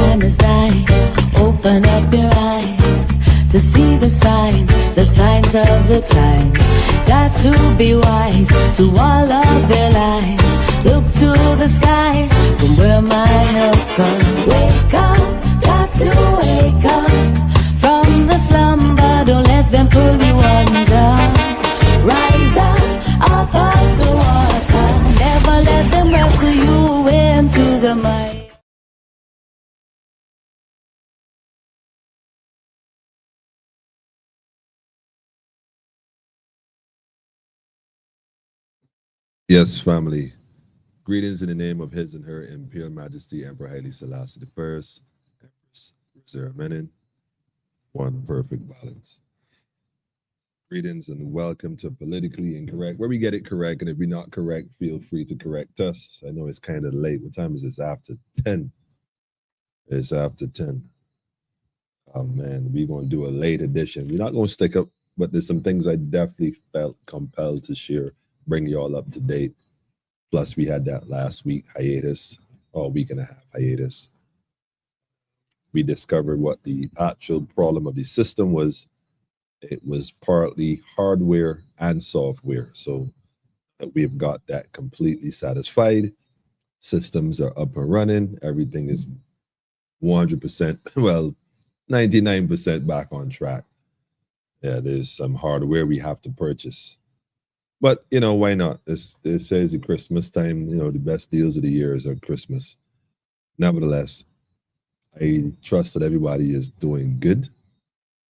time is nigh. Open up your eyes to see the signs of the times. Got to be wise to all of their lives. Look to the sky from where my help comes. Wake up, got to wake up from the slumber. Don't let them pull you under. Rise up above the water. Never let them wrestle you into the mud. Yes, family. Greetings in the name of His and Her Imperial Majesty Emperor Haile Selassie I, Empress Reserve Menin, one perfect balance. Greetings and welcome to Politically Incorrect, where we get it correct, and if we're not correct, feel free to correct us. I know it's kind of late. What time is this? After 10. It's after 10. Oh man, we're going to do a late edition. We're not going to stick up, but there's some things I definitely felt compelled to share, bring you all up to date. Plus, we had that last week hiatus, or a week and a half hiatus. We discovered what the actual problem of the system was. It was partly hardware and software. So we've got that completely satisfied. Systems are up and running. Everything is 100%, well, 99% back on track. Yeah, there's some hardware we have to purchase. But, you know, why not? This says at Christmas time, you know, the best deals of the year is at Christmas. Nevertheless, I trust that everybody is doing good.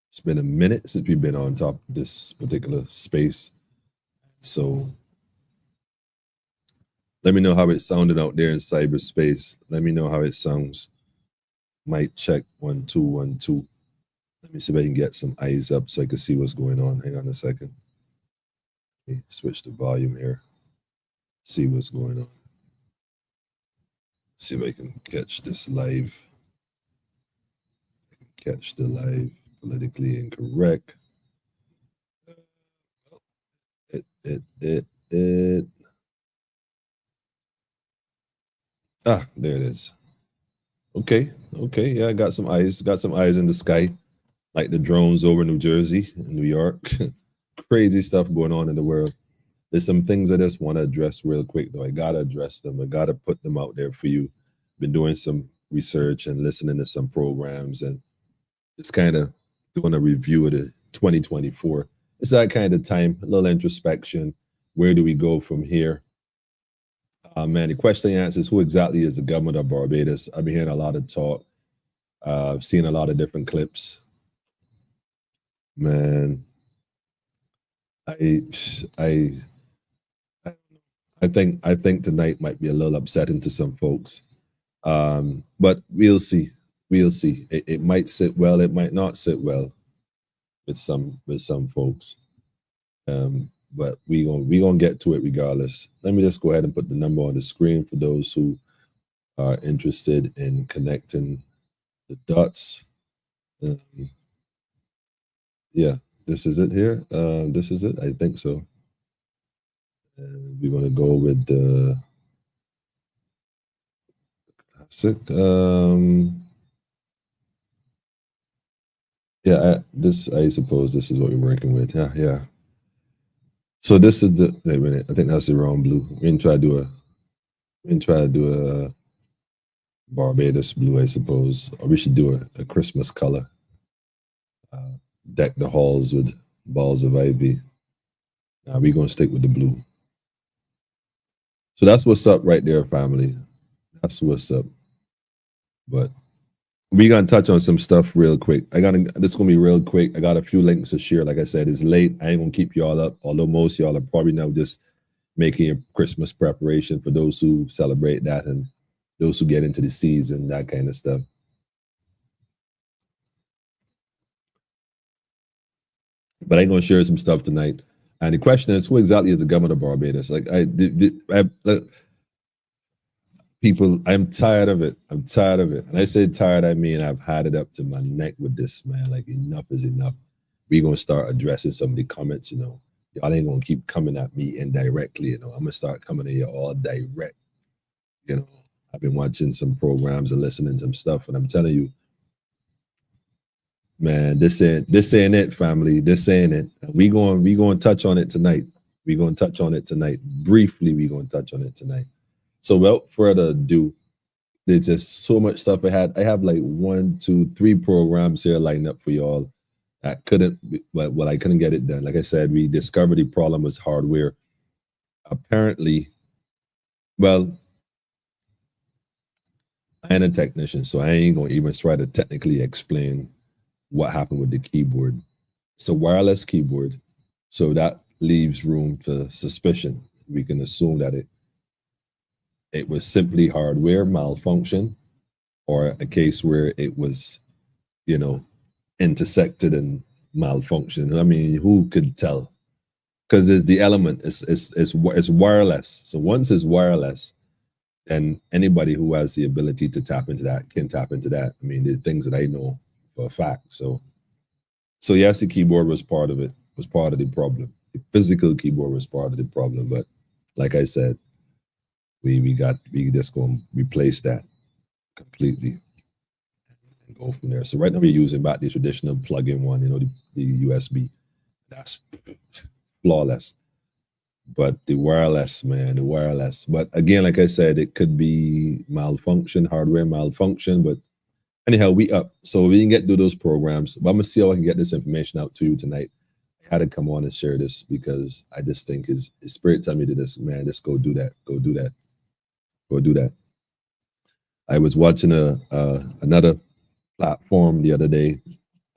It's been a minute since we've been on top of this particular space. So let me know how it sounded out there in cyberspace. Let me know how it sounds. Might check 1 2 1 2. Let me see if I can get some eyes up so I can see what's going on. Hang on a second. Let me switch the volume here. See what's going on. See if I can catch this live. I can catch the live Politically Incorrect. Ah, there it is. Okay, yeah, I got some eyes in the sky, like the drones over New Jersey and New York. Crazy stuff going on in the world. There's some things I just want to address real quick, though. I gotta address them. I gotta put them out there for you. Been doing some research and listening to some programs and just kind of doing a review of the 2024. It's that kind of time, a little introspection. Where do we go from here? Man, the question and answer is, who exactly is the government of Barbados? I've been hearing a lot of talk. I've seen a lot of different clips. Man, I think tonight might be a little upsetting to some folks. But we'll see. It might sit well, it might not sit well with some folks. But we gonna get to it regardless. Let me just go ahead and put the number on the screen for those who are interested in connecting the dots. Yeah, this is it here. This is it. I think so. And we're gonna go with the classic. Yeah, I suppose this is what we're working with. Yeah. So this is the, wait a minute, I think that's the wrong blue. We're gonna try to do a Barbados blue, I suppose. Or we should do a Christmas color. Deck the halls with balls of ivy. Now we're gonna stick with the blue. So that's what's up right there, family. That's what's up. But we're gonna touch on some stuff real quick. This is gonna be real quick. I got a few links to share. Like I said, it's late. I ain't gonna keep y'all up, although most y'all are probably now just making your Christmas preparation for those who celebrate that and those who get into the season, that kind of stuff. But I'm gonna share some stuff tonight. And the question is, who exactly is the government of Barbados? Like people, I'm tired of it. And I say tired, I mean I've had it up to my neck with this, man. Like, enough is enough. We're gonna start addressing some of the comments, you know. Y'all ain't gonna keep coming at me indirectly, you know. I'm gonna start coming at you all direct. You know, I've been watching some programs and listening to some stuff, and I'm telling you, man, this ain't it, family. This ain't it. We going to touch on it tonight. We going to touch on it tonight. Briefly, we going to touch on it tonight. So without further ado, there's just so much stuff I have like 1, 2, 3 programs here lined up for y'all. I couldn't get it done. Like I said, we discovered the problem was hardware. Apparently, well, I ain't a technician, so I ain't gonna even try to technically explain what happened with the keyboard. It's a wireless keyboard, so that leaves room for suspicion. We can assume that it was simply hardware malfunction, or a case where it was, intersected and malfunction. I mean, who could tell? Because the element is wireless. So once it's wireless, then anybody who has the ability to tap into that can tap into that. I mean, the things that I know for a fact. So yes, the keyboard was part of it, was part of the problem. The physical keyboard was part of the problem. But like I said, we just going to replace that completely and go from there. So right now we're using about the traditional plug-in one, the USB. That's flawless. But the wireless, man, the wireless. But again, like I said, it could be malfunction, hardware malfunction. But anyhow, we up. So we can get through those programs. But I'm going to see how I can get this information out to you tonight. I had to come on and share this because I just think his spirit tell me to this, man, just go do that. Go do that. Go do that. I was watching another platform the other day,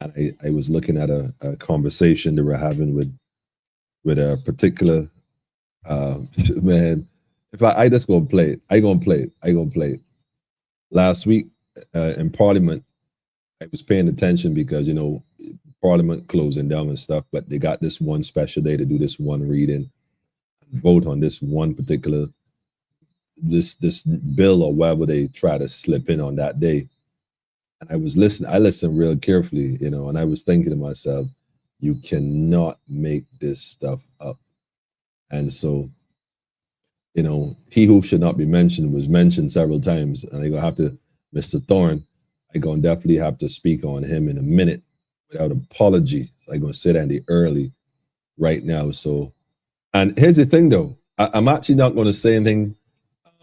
and I was looking at a conversation they were having with a particular man. If I just gonna play it, I gonna play it. Last week in Parliament, I was paying attention because Parliament closing down and stuff, but they got this one special day to do this one reading, vote on this one particular this bill or whatever they try to slip in on that day. And I listened real carefully, and I was thinking to myself, you cannot make this stuff up. And so, he who should not be mentioned was mentioned several times. And I gonna have to, Mr. Thorne, I gonna definitely have to speak on him in a minute without apology. I'm gonna say that early right now. So, and here's the thing though, I'm actually not gonna say anything.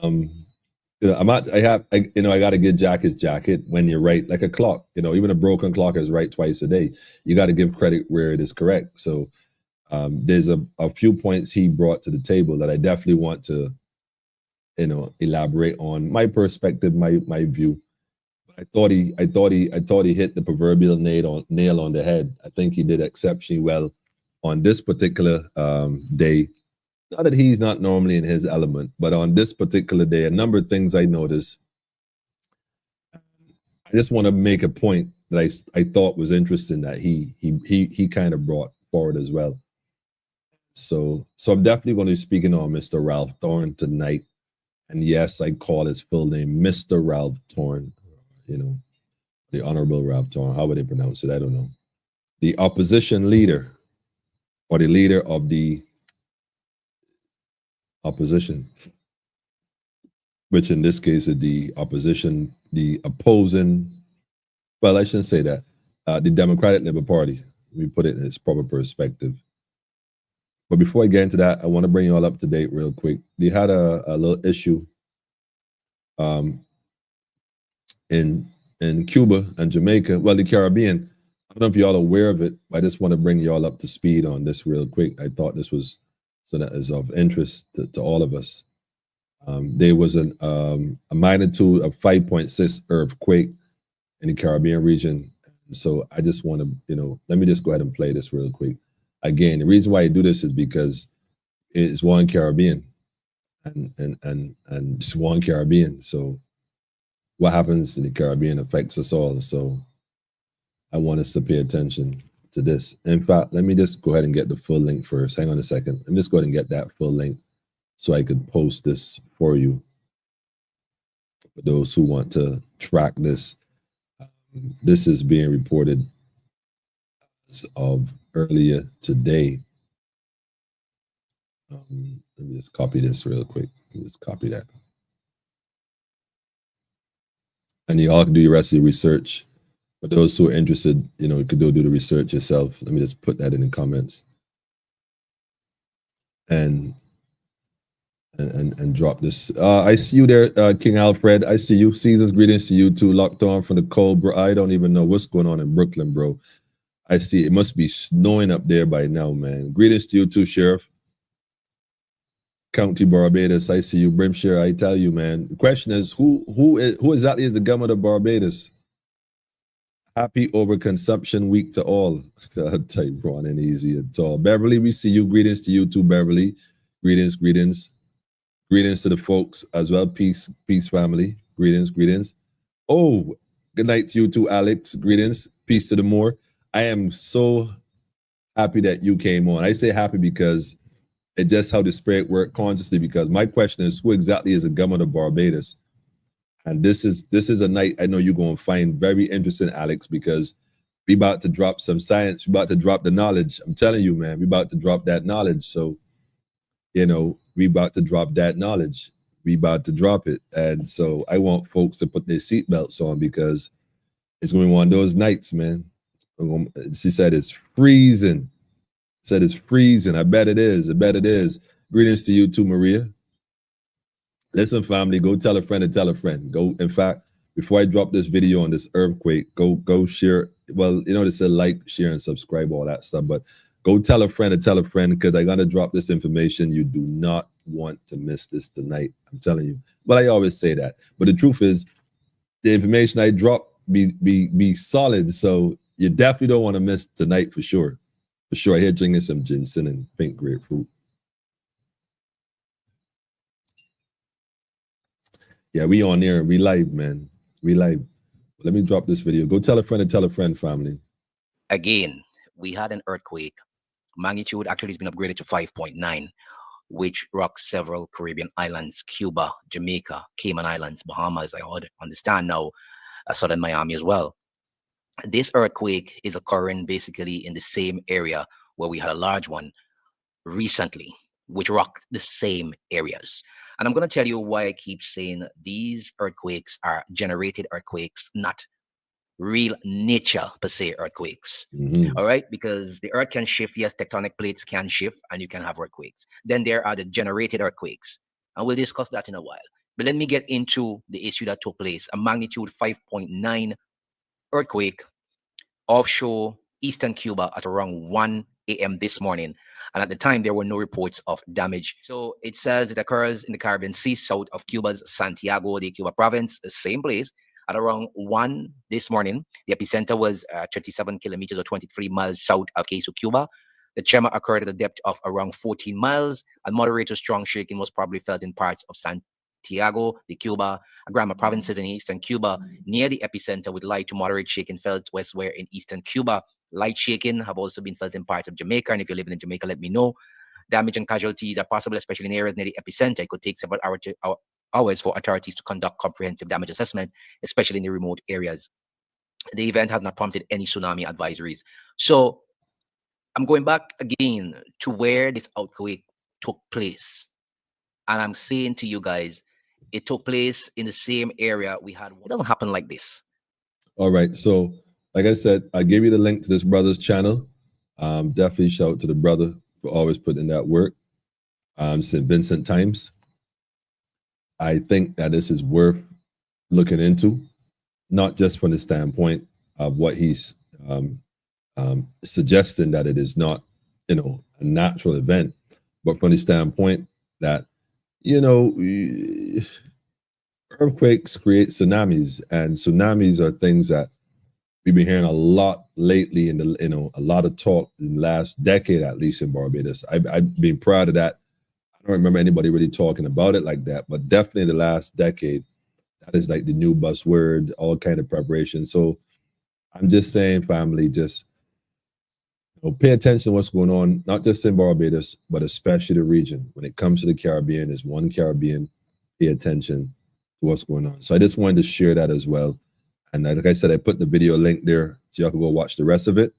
I gotta give Jack his jacket when you're right, like a clock. Even a broken clock is right twice a day. You got to give credit where it is correct. So there's a few points he brought to the table that I definitely want to, elaborate on my perspective, my view. I thought he hit the proverbial nail on the head. I think he did exceptionally well on this particular day. Not that he's not normally in his element, but on this particular day, a number of things I noticed. I just want to make a point that I thought was interesting that he kind of brought forward as well. So I'm definitely going to be speaking on Mr. Ralph Thorne tonight. And yes, I call his full name Mr. Ralph Thorne, the Honorable Ralph Thorne. How would they pronounce it? I don't know. The opposition leader, or the leader of the opposition, which in this case is the opposition, the opposing, well, I shouldn't say that, the Democratic Labour Party. Let me put it in its proper perspective. But before I get into that, I want to bring you all up to date real quick. They had a little issue in Cuba and Jamaica, well, the Caribbean. I don't know if y'all are aware of it, but I just want to bring y'all up to speed on this real quick. I thought this was so that is of interest to all of us. There was a magnitude of 5.6 earthquake in the Caribbean region. So I just want to, let me just go ahead and play this real quick. Again, the reason why I do this is because it's one Caribbean and it's one Caribbean. So what happens in the Caribbean affects us all. So I want us to pay attention to this. In fact, let me just go ahead and get the full link first. Hang on a second. Let me just go ahead and get that full link so I could post this for you. For those who want to track this, this is being reported as of earlier today. Let me just copy this real quick. Let me just copy that. and you all can do your rest of your research. For those who are interested, you could do the research yourself. Let me just put that in the comments and drop this. I see you there, King Alfred. I see you. Season's greetings to you too. Locked on from the cold, bro. I don't even know what's going on in Brooklyn, bro. I see it must be snowing up there by now, man. Greetings to you too, Sheriff. County Barbados. I see you, Brimshire. I tell you, man. The question is, who exactly is the government of Barbados? Happy overconsumption week to all. Type Ron and easy at all. Beverly, we see you. Greetings to you too, Beverly. Greetings. Greetings to the folks as well. Peace, family. Greetings. Oh, good night to you too, Alex. Greetings. Peace to the more. I am so happy that you came on. I say happy because it's just how the spirit work consciously, because my question is, who exactly is the government of Barbados? And this is a night I know you're going to find very interesting, Alex, because we about to drop some science. We about to drop the knowledge. I'm telling you, man, we about to drop that knowledge. So, we about to drop that knowledge. We about to drop it. And so I want folks to put their seatbelts on, because it's going to be one of those nights, man. She said it's freezing. Said it's freezing. I bet it is. Greetings to you too, Maria. Listen, family, go tell a friend to tell a friend. Go, in fact, before I drop this video on this earthquake, go share. Well, they said like, share, and subscribe, all that stuff. But go tell a friend to tell a friend, because I'm gonna drop this information. You do not want to miss this tonight. I'm telling you. But I always say that. But the truth is, the information I drop be solid. So you definitely don't want to miss tonight for sure. For sure. I hear drinking some ginseng and pink grapefruit. Yeah, we on there. We live, man. We live. Let me drop this video. Go tell a friend and tell a friend, family. Again, we had an earthquake. Magnitude actually has been upgraded to 5.9, which rocked several Caribbean islands, Cuba, Jamaica, Cayman Islands, Bahamas, I understand now, southern Miami as well. This earthquake is occurring basically in the same area where we had a large one recently, which rocked the same areas. And I'm going to tell you why I keep saying these earthquakes are generated earthquakes, not real nature per se earthquakes. All right, because the earth can shift. Yes, tectonic plates can shift and you can have earthquakes. Then there are the generated earthquakes, and we'll discuss that in a while. But let me get into the issue that took place. A magnitude 5.9 earthquake offshore eastern Cuba at around 1 a.m. this morning. And at the time, there were no reports of damage. So it says it occurs in the Caribbean Sea, south of Cuba's Santiago de Cuba province, the same place, at around 1 this morning. The epicenter was 37 kilometers or 23 miles south of Queso, Cuba. The tremor occurred at a depth of around 14 miles, and moderate to strong shaking was probably felt in parts of Santiago de Cuba, Agrama provinces in eastern Cuba, near the epicenter, with light to moderate shaking felt westward in eastern Cuba. Light shaking have also been felt in parts of Jamaica, and if you're living in Jamaica, let me know. Damage and casualties are possible, especially in areas near the epicenter. It could take several hours for authorities to conduct comprehensive damage assessment, especially in the remote areas. The event has not prompted any tsunami advisories. So I'm going back again to where this earthquake took place. And I'm saying to you guys, it took place in the same area we had. It doesn't happen like this. All right. So, like I said, I gave you the link to this brother's channel. Definitely shout out to the brother for always putting in that work. St. Vincent Times. I think that this is worth looking into, not just from the standpoint of what he's suggesting, that it is not, a natural event, but from the standpoint that, earthquakes create tsunamis, and tsunamis are things that we've been hearing a lot lately in the, a lot of talk in the last decade, at least in Barbados. I've been proud of that. I don't remember anybody really talking about it like that, but definitely the last decade, that is like the new buzzword, all kind of preparation. So I'm just saying, family, just pay attention to what's going on, not just in Barbados, but especially the region. When it comes to the Caribbean, there's one Caribbean, pay attention to what's going on. So I just wanted to share that as well. And like I said, I put the video link there so y'all can go watch the rest of it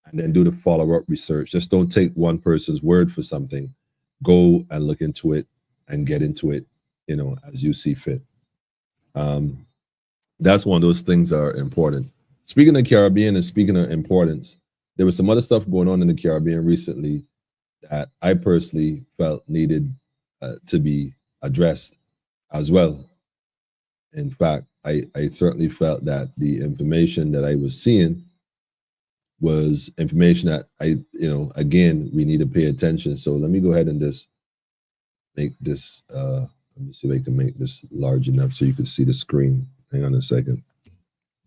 and then do the follow-up research. Just don't take one person's word for something. Go and look into it and get into it, as you see fit. That's one of those things that are important. Speaking of Caribbean and speaking of importance, there was some other stuff going on in the Caribbean recently that I personally felt needed to be addressed as well. In fact, I certainly felt that the information that I was seeing was information that again, we need to pay attention. So let me go ahead and just make this, let me see if I can make this large enough so you can see the screen. Hang on a second. I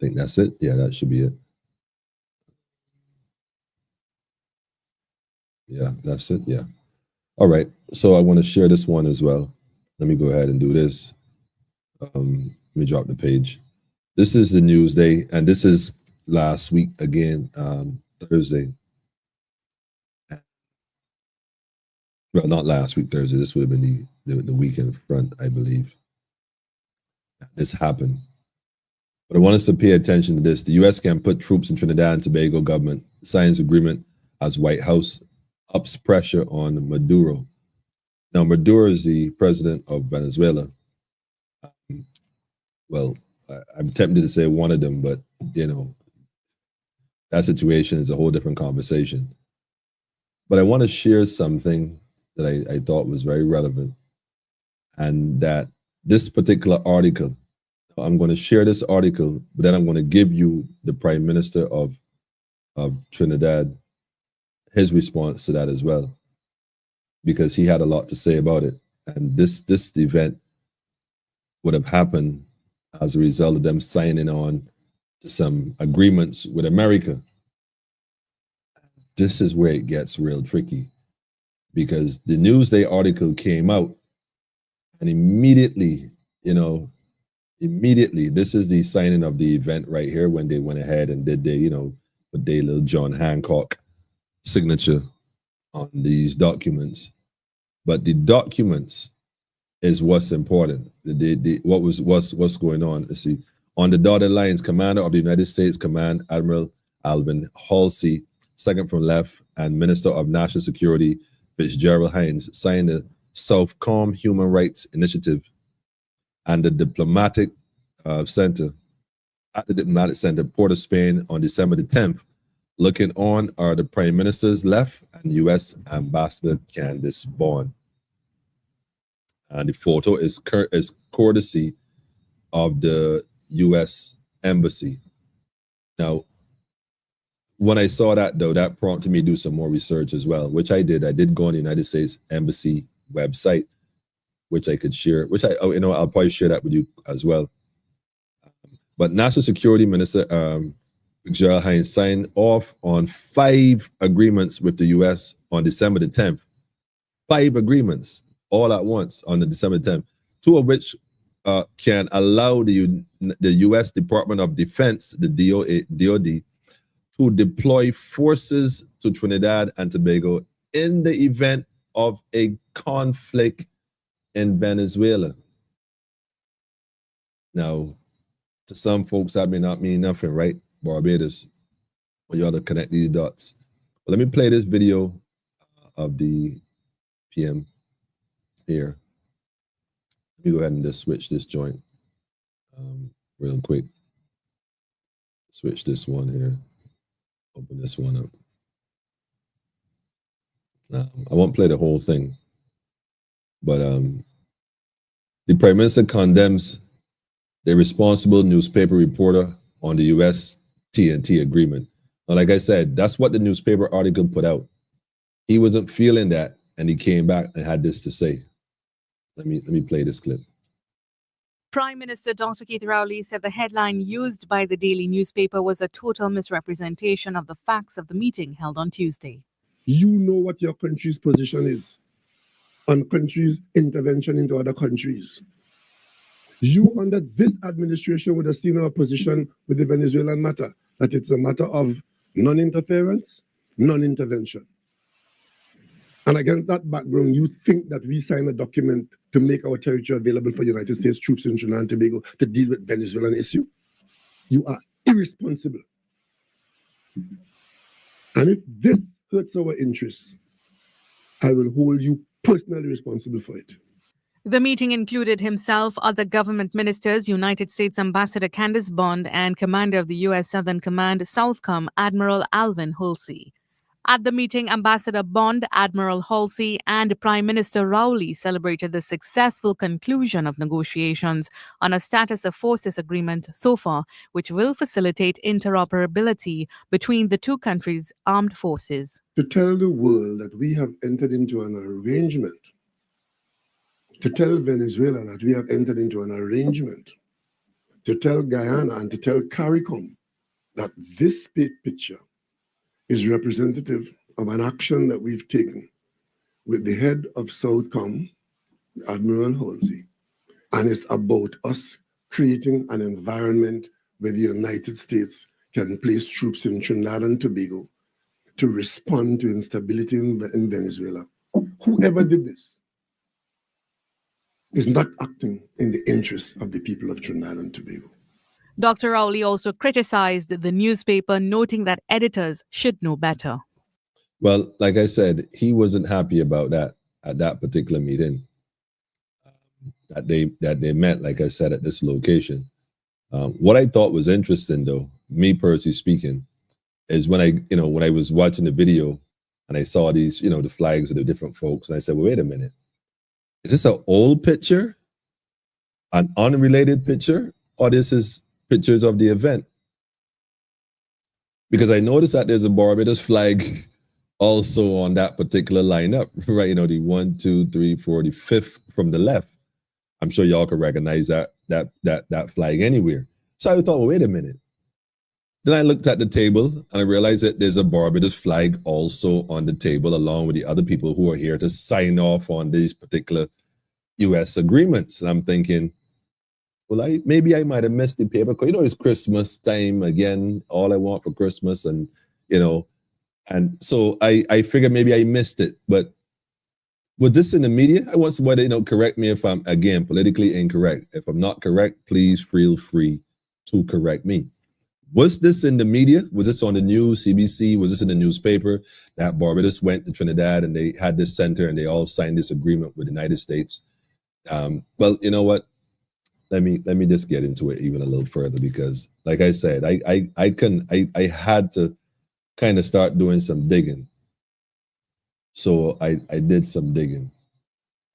think that's it. Yeah, that should be it. Yeah, that's it. Yeah. All right. So I want to share this one as well. Let me go ahead and do this. Let me drop the page. This is the news day, and this is last week again, Thursday. Well, not last week, Thursday. This would have been the weekend front, I believe. This happened. But I want us to pay attention to this. The U.S. can put troops in Trinidad and Tobago government signs agreement as White House ups pressure on Maduro. Now, Maduro is the president of Venezuela. Well, I'm tempted to say one of them, but that situation is a whole different conversation. But I want to share something that I thought was very relevant, and that this particular article, I'm going to share this article, but then I'm going to give you the Prime Minister of Trinidad, his response to that as well, because he had a lot to say about it. And this event would have happened as a result of them signing on to some agreements with America. This is where it gets real tricky, because the Newsday article came out, and immediately, this is the signing of the event right here when they went ahead and did put their little John Hancock signature on these documents. But the documents is what's important. What's going on. Let's see. On the dotted lines, Commander of the United States Command, Admiral Alvin Halsey, second from left, and Minister of National Security, Fitzgerald Hines, signed the Southcom Human Rights Initiative and the Diplomatic Center at the Diplomatic Center, Port of Spain, on December the 10th. Looking on are the Prime Minister's left and U.S. Ambassador Candace Bond. And the photo is courtesy of the U.S. Embassy. Now, when I saw that, though, that prompted me to do some more research as well, which I did. I did go on the United States Embassy website, which I could share, which I'll probably share that with you as well. But National Security Minister Fitzgerald Hines signed off on 5 agreements with the U.S. on December the 10th. 5 agreements all at once on the December 10th, 2 of which can allow the U.S. Department of Defense, the DOD, to deploy forces to Trinidad and Tobago in the event of a conflict in Venezuela. Now, to some folks, that may not mean nothing, right? Barbados, but you ought to connect these dots. But let me play this video of the PM here. Let me go ahead and just switch this joint real quick. Switch this one here. Open this one up. I won't play the whole thing, but the Prime Minister condemns the responsible newspaper reporter on the U.S. TNT agreement. Now, like I said, that's what the newspaper article put out. He wasn't feeling that, and he came back and had this to say. Let me play this clip. Prime Minister Dr. Keith Rowley said the headline used by the daily newspaper was a total misrepresentation of the facts of the meeting held on Tuesday. You know what your country's position is on countries' intervention into other countries. You, under this administration, would have seen our position with the Venezuelan matter, that it's a matter of non-interference, non-intervention. And against that background, you think that we sign a document to make our territory available for United States troops in Trinidad and Tobago to deal with Venezuelan issue? You are irresponsible. And if this hurts our interests, I will hold you personally responsible for it. The meeting included himself, other government ministers, United States Ambassador Candace Bond, and Commander of the U.S. Southern Command, Southcom, Admiral Alvin Halsey. At the meeting, Ambassador Bond, Admiral Halsey, and Prime Minister Rowley celebrated the successful conclusion of negotiations on a status of forces agreement SOFA, which will facilitate interoperability between the two countries' armed forces. To tell the world that we have entered into an arrangement, to tell Venezuela that we have entered into an arrangement, to tell Guyana and to tell CARICOM that this picture is representative of an action that we've taken with the head of Southcom, Admiral Halsey, and it's about us creating an environment where the United States can place troops in Trinidad and Tobago to respond to instability in Venezuela. Whoever did this is not acting in the interests of the people of Trinidad and Tobago. Dr. Rowley also criticized the newspaper, noting that editors should know better. Well, like I said, he wasn't happy about that at that particular meeting that they met, like I said, at this location. What I thought was interesting, though, me personally speaking, is when I was watching the video and I saw these, the flags of the different folks, and I said, well, wait a minute, is this an old picture, an unrelated picture, or this is pictures of the event? Because I noticed that there's a Barbados flag also on that particular lineup, right? The 1, 2, 3, 4, the fifth from the left. I'm sure y'all can recognize that flag anywhere. So I thought, well, wait a minute. Then I looked at the table and I realized that there's a Barbados flag also on the table, along with the other people who are here to sign off on these particular U.S. agreements. And I'm thinking, well, maybe I might have missed the paper, because it's Christmas time again, all I want for Christmas, and and so I figured maybe I missed it. But was this in the media? I want somebody to correct me if I'm, again, politically incorrect. If I'm not correct, please feel free to correct me. Was this in the media? Was this on the news, CBC? Was this in the newspaper that Barbados went to Trinidad and they had this center and they all signed this agreement with the United States? Well, you know what? Let me just get into it even a little further, because, like I said, I had to kind of start doing some digging. So I did some digging,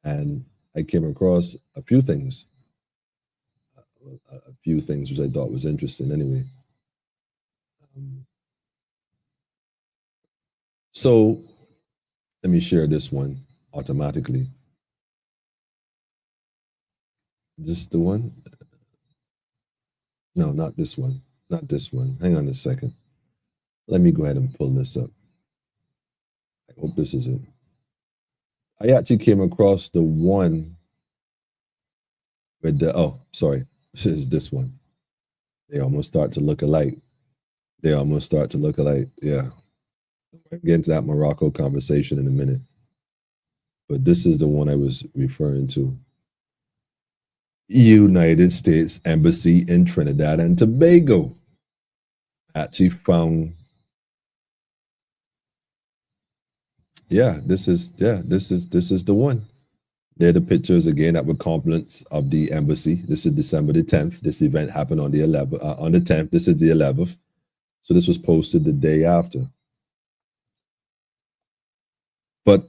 and I came across a few things which I thought was interesting anyway. So let me share this one automatically. Is this the one? No, not this one. Not this one. Hang on a second. Let me go ahead and pull this up. I hope this is it. I actually came across the one with this is this one. They almost start to look alike. Yeah. I'll get into that Morocco conversation in a minute. But this is the one I was referring to. United States Embassy in Trinidad and Tobago actually found, this is the one. They're the pictures again that were compliments of the embassy. This is December the 10th. This event happened on the 11th, on the 10th. This is the 11th. So this was posted the day after. But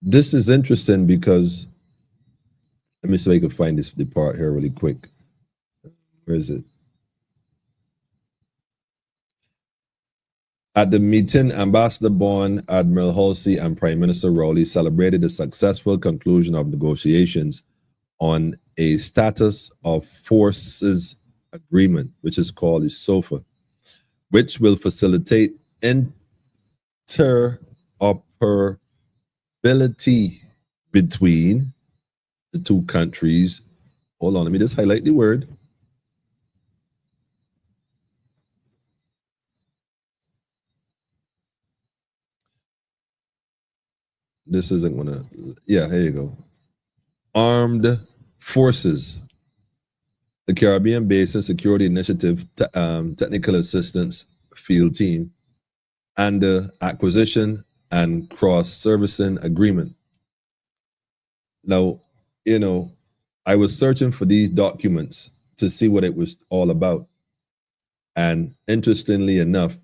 this is interesting because, let me see if I can find the part here really quick. Where is it? At the meeting, Ambassador Bond, Admiral Halsey, and Prime Minister Rowley celebrated the successful conclusion of negotiations on a status of forces agreement, which is called the SOFA, which will facilitate interoperability between the two countries. Hold on, let me just highlight the word. This isn't gonna, here you go. Armed Forces, the Caribbean Basin Security Initiative Technical Assistance Field Team, and the Acquisition and Cross-Servicing Agreement. Now, you know, I was searching for these documents to see what it was all about. And interestingly enough,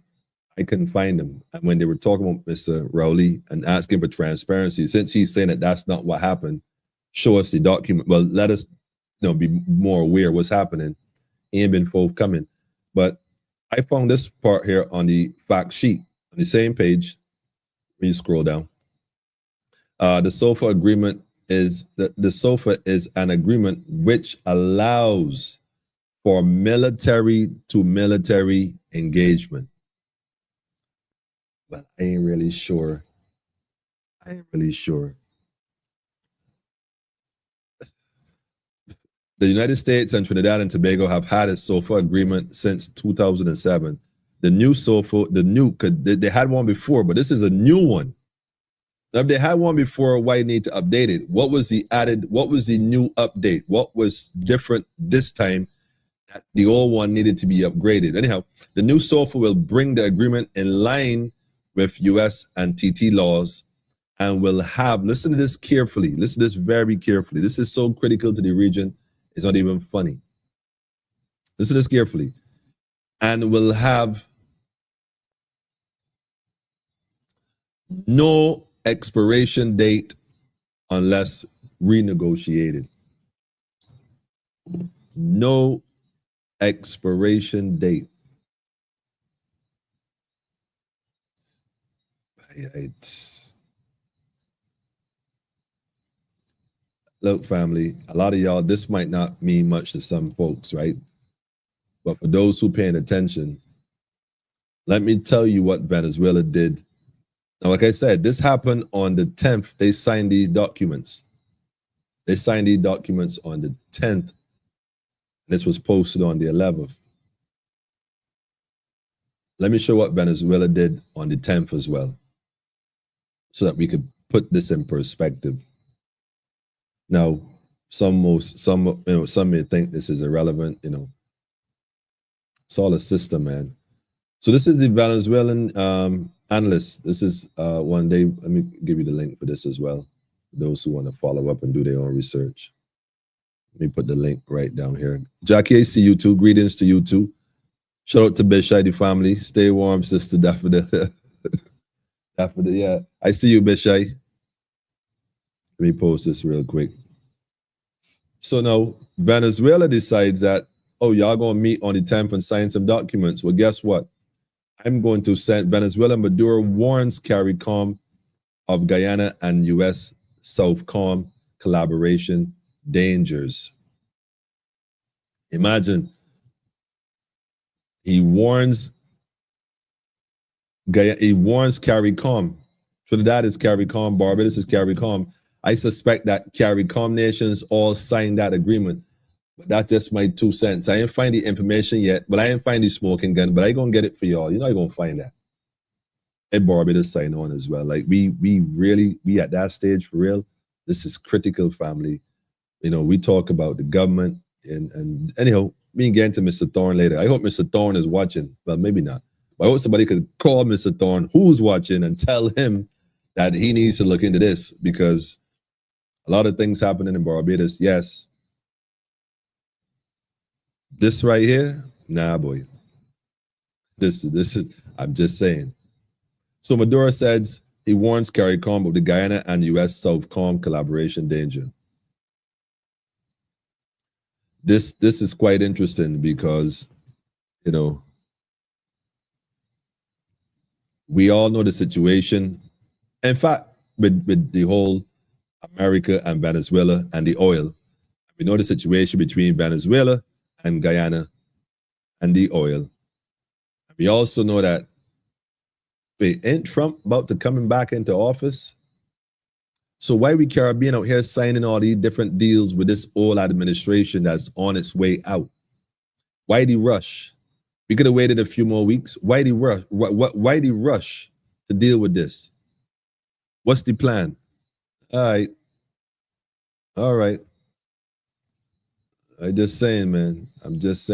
I couldn't find them. And when they were talking about Mr. Rowley and asking for transparency, since he's saying that that's not what happened, show us the document. Well, let us, be more aware of what's happening. He ain't been forthcoming. But I found this part here on the fact sheet on the same page. When you scroll down, the SOFA agreement is the SOFA is an agreement which allows for military to military engagement. But I ain't really sure. The United States and Trinidad and Tobago have had a SOFA agreement since 2007. The new SOFA, they had one before, but this is a new one. Now, if they had one before, why need to update it? What was the new update? What was different this time that the old one needed to be upgraded? Anyhow, the new SOFA will bring the agreement in line with US and TT laws and will have, listen to this carefully, listen to this very carefully. This is so critical to the region, it's not even funny. Listen to this carefully. And will have no expiration date unless renegotiated. No expiration date. Look, family, a lot of y'all, this might not mean much to some folks, right? But for those who paying attention, let me tell you what Venezuela did. Now, like I said, this happened on the 10th. They signed these documents. They signed these documents on the 10th. This was posted on the 11th. Let me show what Venezuela did on the 10th as well, so that we could put this in perspective. Now, some may think this is irrelevant, It's all a system, man. So this is the Venezuelan analyst. This is one day. Let me give you the link for this as well. Those who want to follow up and do their own research. Let me put the link right down here. Jackie, I see you too. Greetings to you too. Shout out to Bishai, the family. Stay warm, sister Daffodil. Daffodil, yeah. I see you, Bishai. Let me post this real quick. So now Venezuela decides that, oh, y'all gonna meet on the 10th and sign some documents. Well, guess what? I'm going to send Venezuela. Maduro warns CARICOM of Guyana and U.S. Southcom collaboration dangers. Imagine, he warns CARICOM. Trinidad is CARICOM, Barbados is CARICOM. I suspect that CARICOM nations all signed that agreement. But that's just my 2 cents. I ain't find the information yet, but I ain't find the smoking gun, but I gonna get it for y'all. I gonna find that. And Barbados sign on as well. Like we at that stage for real. This is critical, family. We talk about the government and anyhow, we can get into Mr. Thorne later. I hope Mr. Thorne is watching. Well, maybe not. But I hope somebody could call Mr. Thorne who's watching and tell him that he needs to look into this, because a lot of things happening in Barbados. Yes. This right here, nah, boy. This is, I'm just saying. So Maduro says he warns CARICOM of the Guyana and U.S. Southcom collaboration danger. This is quite interesting because, we all know the situation. In fact, with the whole America and Venezuela and the oil, we know the situation between Venezuela and Guyana and the oil. We also know that, wait, ain't Trump about to coming back into office? So why we Caribbean out here signing all these different deals with this old administration that's on its way out? Why the rush? We could have waited a few more weeks. Why the rush? Why the rush to deal with this? What's the plan? All right. I'm just saying, man. Just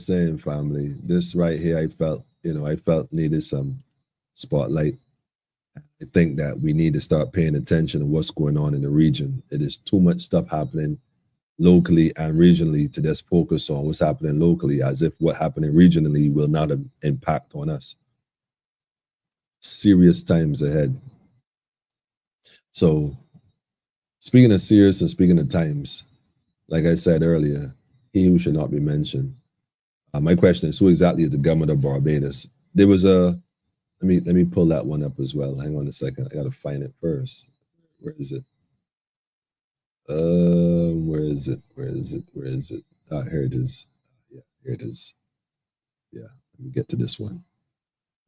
saying, family. This right here, I felt needed some spotlight. I think that we need to start paying attention to what's going on in the region. It is too much stuff happening locally and regionally to just focus on what's happening locally as if what happening regionally will not have impact on us. Serious times ahead. So speaking of serious and speaking of times, like I said earlier, he who should not be mentioned. My question is, who exactly is the government of Barbados? There was a, let me pull that one up as well. Hang on a second. I got to find it first. Where is it? Where is it? Where is it? Where is it? Ah, here it is. Yeah, here it is. Yeah, let me get to this one.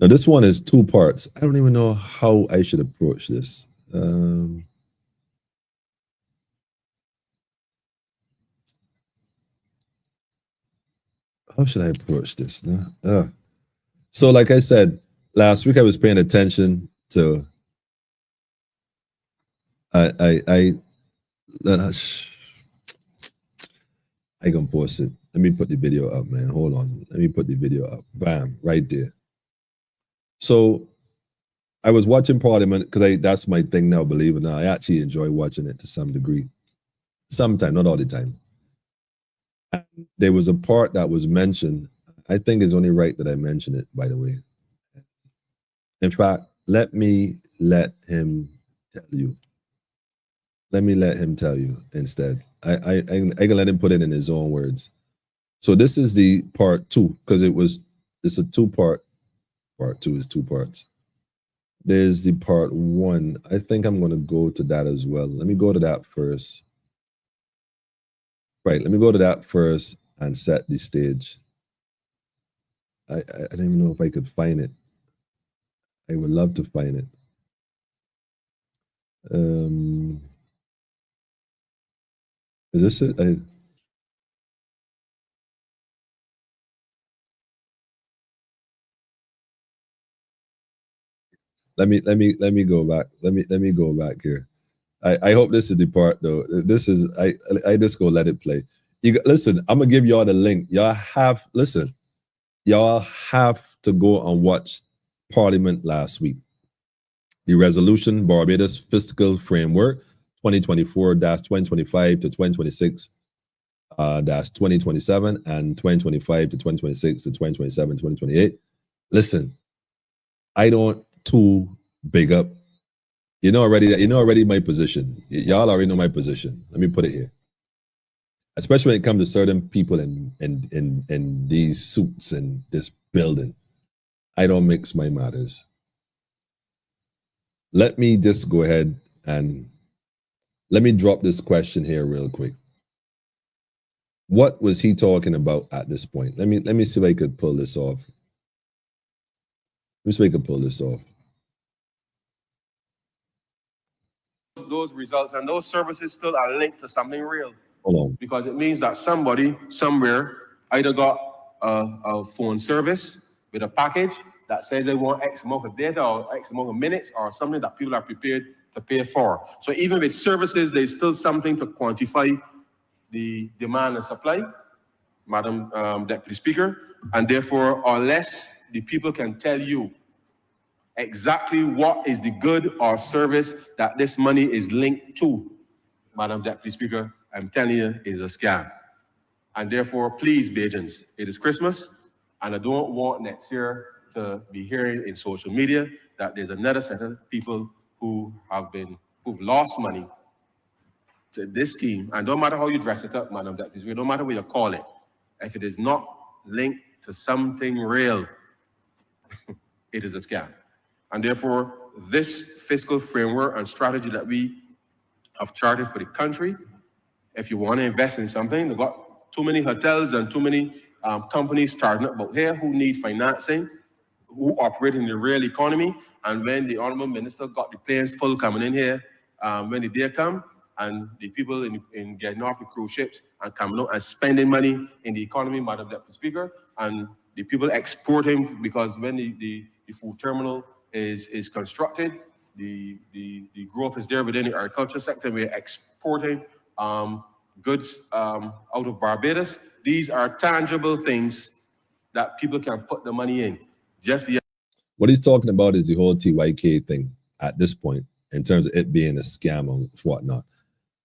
Now, this one is two parts. I don't even know how I should approach this. How should I approach this? No? So, like I said, last week I was paying attention to. I can post it. Let me put the video up, man. Hold on. Let me put the video up. Bam, right there. So I was watching Parliament because that's my thing now, believe it or not. I actually enjoy watching it to some degree. Sometimes, not all the time. And there was a part that was mentioned. I think it's only right that I mention it, by the way. In fact, let me let him tell you. Let me let him tell you instead. I can let him put it in his own words. So this is the part two, because it's a two-part. Part two is two parts. There's the part one. I think I'm going to go to that as well. Let me go to that first. Right, let me go to that first and set the stage. I don't even know if I could find it. I would love to find it. Is this it? Let me go back. Let me go back here. I hope this is the part though. This is I just go let it play. Listen, I'm gonna give y'all the link. Y'all have to go and watch Parliament last week. The resolution Barbados Fiscal Framework 2024-2025 to 2026 -2027 and 2025 to 2026 to 2027 2028. Listen, I don't too big up. You know already my position. Y'all already know my position. Let me put it here. Especially when it comes to certain people in these suits and this building. I don't mix my matters. Let me just go ahead and let me drop this question here real quick. What was he talking about at this point? Let me see if I could pull this off. Let me see if I could pull this off. Those results and those services still are linked to something real. Hold on. Because it means that somebody somewhere either got a phone service with a package that says they want X amount of data or X amount of minutes or something that people are prepared to pay for. So even with services, there's still something to quantify the demand and supply, Madam Deputy Speaker, and therefore, unless the people can tell you exactly what is the good or service that this money is linked to, Madam Deputy Speaker, I'm telling you, it is a scam. And therefore, please, Bajans, it is Christmas, and I don't want next year to be hearing in social media that there's another set of people who've lost money to this scheme. And no matter how you dress it up, Madam Deputy Speaker, no matter what you call it, if it is not linked to something real, it is a scam. And therefore, this fiscal framework and strategy that we have charted for the country, if you want to invest in something, they've got too many hotels and too many companies starting up out here who need financing, who operate in the real economy. And when the Honorable Minister got the planes full coming in here, when the day come, and the people in getting off the cruise ships and coming out and spending money in the economy, Madam Deputy Speaker, and the people exporting, because when the food terminal is constructed, the growth is there within the agriculture sector. We're exporting goods out of Barbados. These are tangible things that people can put the money in. What he's talking about is the whole TYK thing. at this point in terms of it being a scam or whatnot.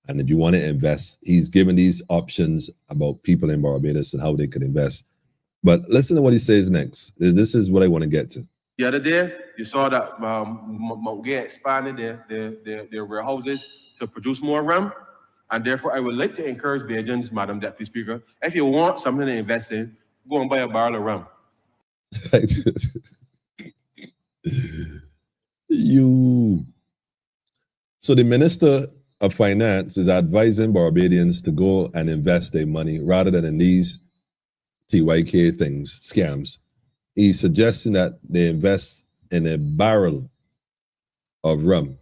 And if you want to invest, he's given these options about people in Barbados and how they could invest. But listen to what he says next. This is what I want to get to. The other day, you saw that Mount Gay expanded their warehouses to produce more rum. And therefore, I would like to encourage Bajans, Madam Deputy Speaker, if you want something to invest in, go and buy a barrel of rum. So the Minister of Finance is advising Barbadians to go and invest their money rather than in these TYK things, scams. He's suggesting that they invest in a barrel of rum.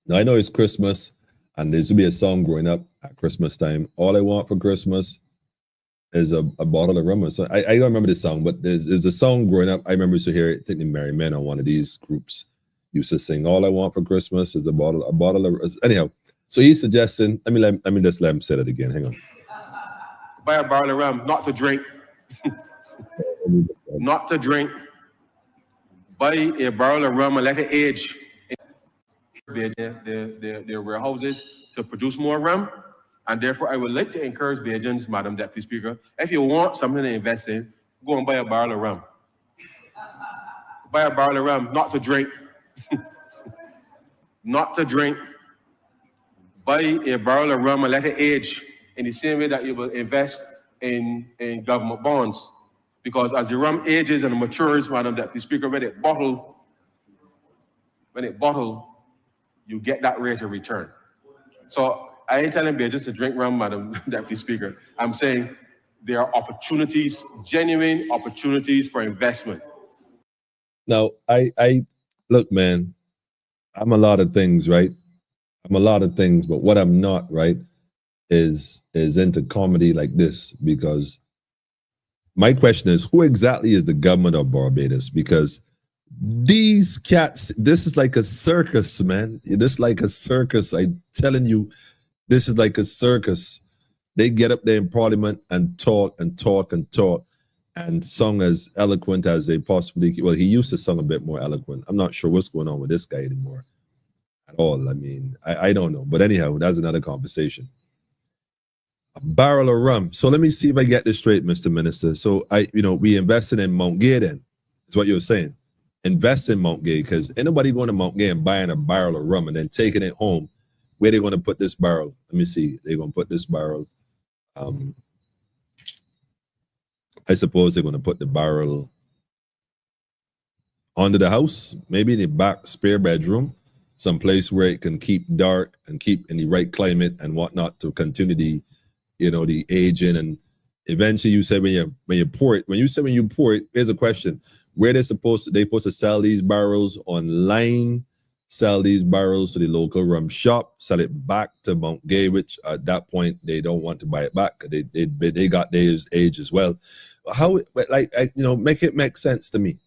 Now, I know it's Christmas, and there used to be a song growing up at Christmas time. All I want for Christmas is a bottle of rum. So I don't remember the song, but there's a song growing up. I remember to hear it. I think the Merry Men on one of these groups used to sing, all I want for Christmas is a bottle of, anyhow. So he's suggesting, let me just let him say it again. Hang on. Buy a barrel of rum, not to drink. Not to drink. Buy a barrel of rum and let it age in their warehouses to produce more rum. And therefore, I would like to encourage Bajans, Madam Deputy Speaker, if you want something to invest in, go and buy a barrel of rum. Buy a barrel of rum, not to drink. Not to drink. Buy a barrel of rum and let it age in the same way that you will invest in government bonds. Because as the rum ages and matures, Madam Deputy Speaker, when it bottle, you get that rate of return. So I ain't telling Bajans to drink rum, Madam Deputy Speaker. I'm saying there are opportunities, genuine opportunities for investment. Now, I look, man, I'm a lot of things, right? I'm a lot of things, but what I'm not, right, is into comedy like this, because my question is, who exactly is the government of Barbados? Because these cats, this is like a circus, man. This is like a circus. I'm telling you, this is like a circus. They get up there in Parliament and talk and talk and talk, and sung as eloquent as they possibly, well, he used to sing a bit more eloquent. I'm not sure what's going on with this guy anymore at all. I mean, I don't know. But anyhow, that's another conversation. A barrel of rum. So let me see if I get this straight, Mr. Minister. So we invested in Mount Gay then, is what you're saying. Invest in Mount Gay, because ain't nobody going to Mount Gay and buying a barrel of rum and then taking it home. Where they going to put this barrel? Let me see. They're going to put this barrel. I suppose they're going to put the barrel under the house, maybe in the back spare bedroom, someplace where it can keep dark and keep in the right climate and whatnot to continue the aging. And eventually, you said when you pour it, here's a question: where they supposed to sell these barrels online? Sell these barrels to the local rum shop, sell it back to Mount Gay, which at that point they don't want to buy it back. They got their age as well. How, make it make sense to me.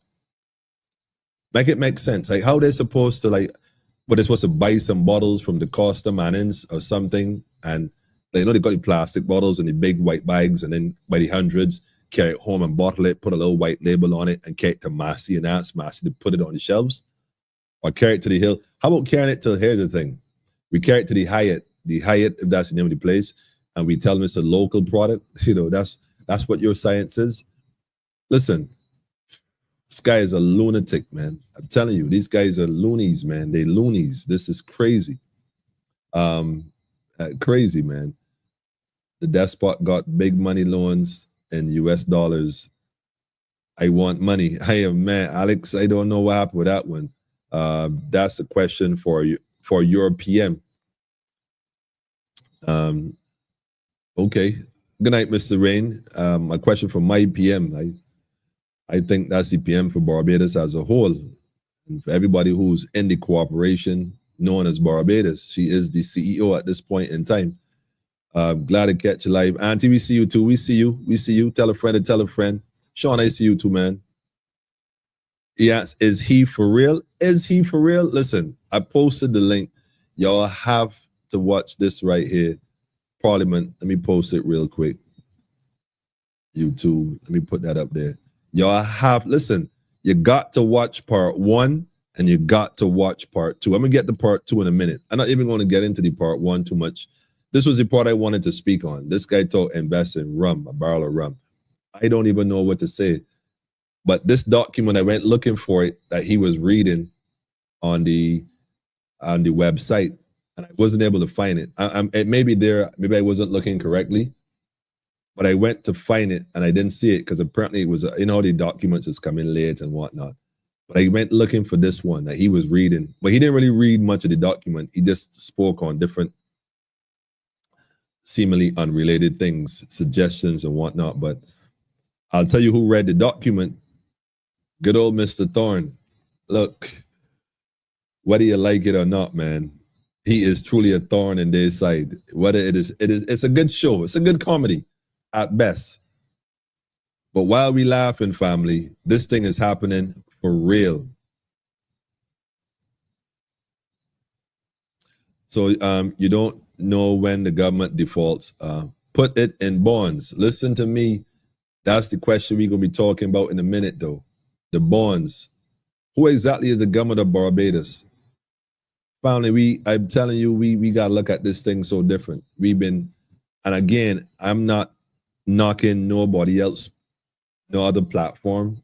Make it make sense. Like, how they're supposed to, they're supposed to buy some bottles from the Costa Mannings or something, and they know they got the plastic bottles and the big white bags, and then by the hundreds carry it home and bottle it, put a little white label on it, and carry it to Massey and ask Massey to put it on the shelves. Or carry it to the Hill. How about carrying it to, here's the thing. We carry it to the Hyatt, if that's the name of the place, and we tell them it's a local product. That's what your science is. Listen, this guy is a lunatic, man. I'm telling you, these guys are loonies, man. They loonies. This is crazy. Crazy, man. The despot got big money loans in US dollars. I want money. I am, man, Alex, I don't know what happened with that one. That's a question for you, for your PM. Okay. Good night, Mr. Rain. A question from my PM. I think that's the PM for Barbados as a whole. And for everybody who's in the cooperation known as Barbados, she is the CEO at this point in time. Glad to catch you live. Auntie, we see you too. We see you. We see you. Tell a friend to tell a friend. Sean, I see you too, man. Yes, is he for real? Is he for real? Listen, I posted the link. Y'all have to watch this right here. Parliament, let me post it real quick. YouTube, let me put that up there. Y'all have, listen, you got to watch part 1 and you got to watch part 2. I'm gonna get to part 2 in a minute. I'm not even going to get into the part 1 too much. This was the part I wanted to speak on. This guy talked invest in rum, a barrel of rum. I don't even know what to say. But this document, I went looking for it that he was reading on the website, and I wasn't able to find it. It may be there. Maybe I wasn't looking correctly, but I went to find it and I didn't see it because apparently it was, the documents is coming late and whatnot. But I went looking for this one that he was reading, but he didn't really read much of the document. He just spoke on different seemingly unrelated things, suggestions and whatnot. But I'll tell you who read the document. Good old Mr. Thorne. Look, whether you like it or not, man, he is truly a thorn in their side. Whether it's a good show. It's a good comedy at best. But while we laughing, family, this thing is happening for real. So you don't know when the government defaults. Put it in bonds. Listen to me. That's the question we're going to be talking about in a minute, though. The bonds. Who exactly is the government of Barbados? Finally, I'm telling you, we got to look at this thing so different. And again, I'm not knocking nobody else, no other platform.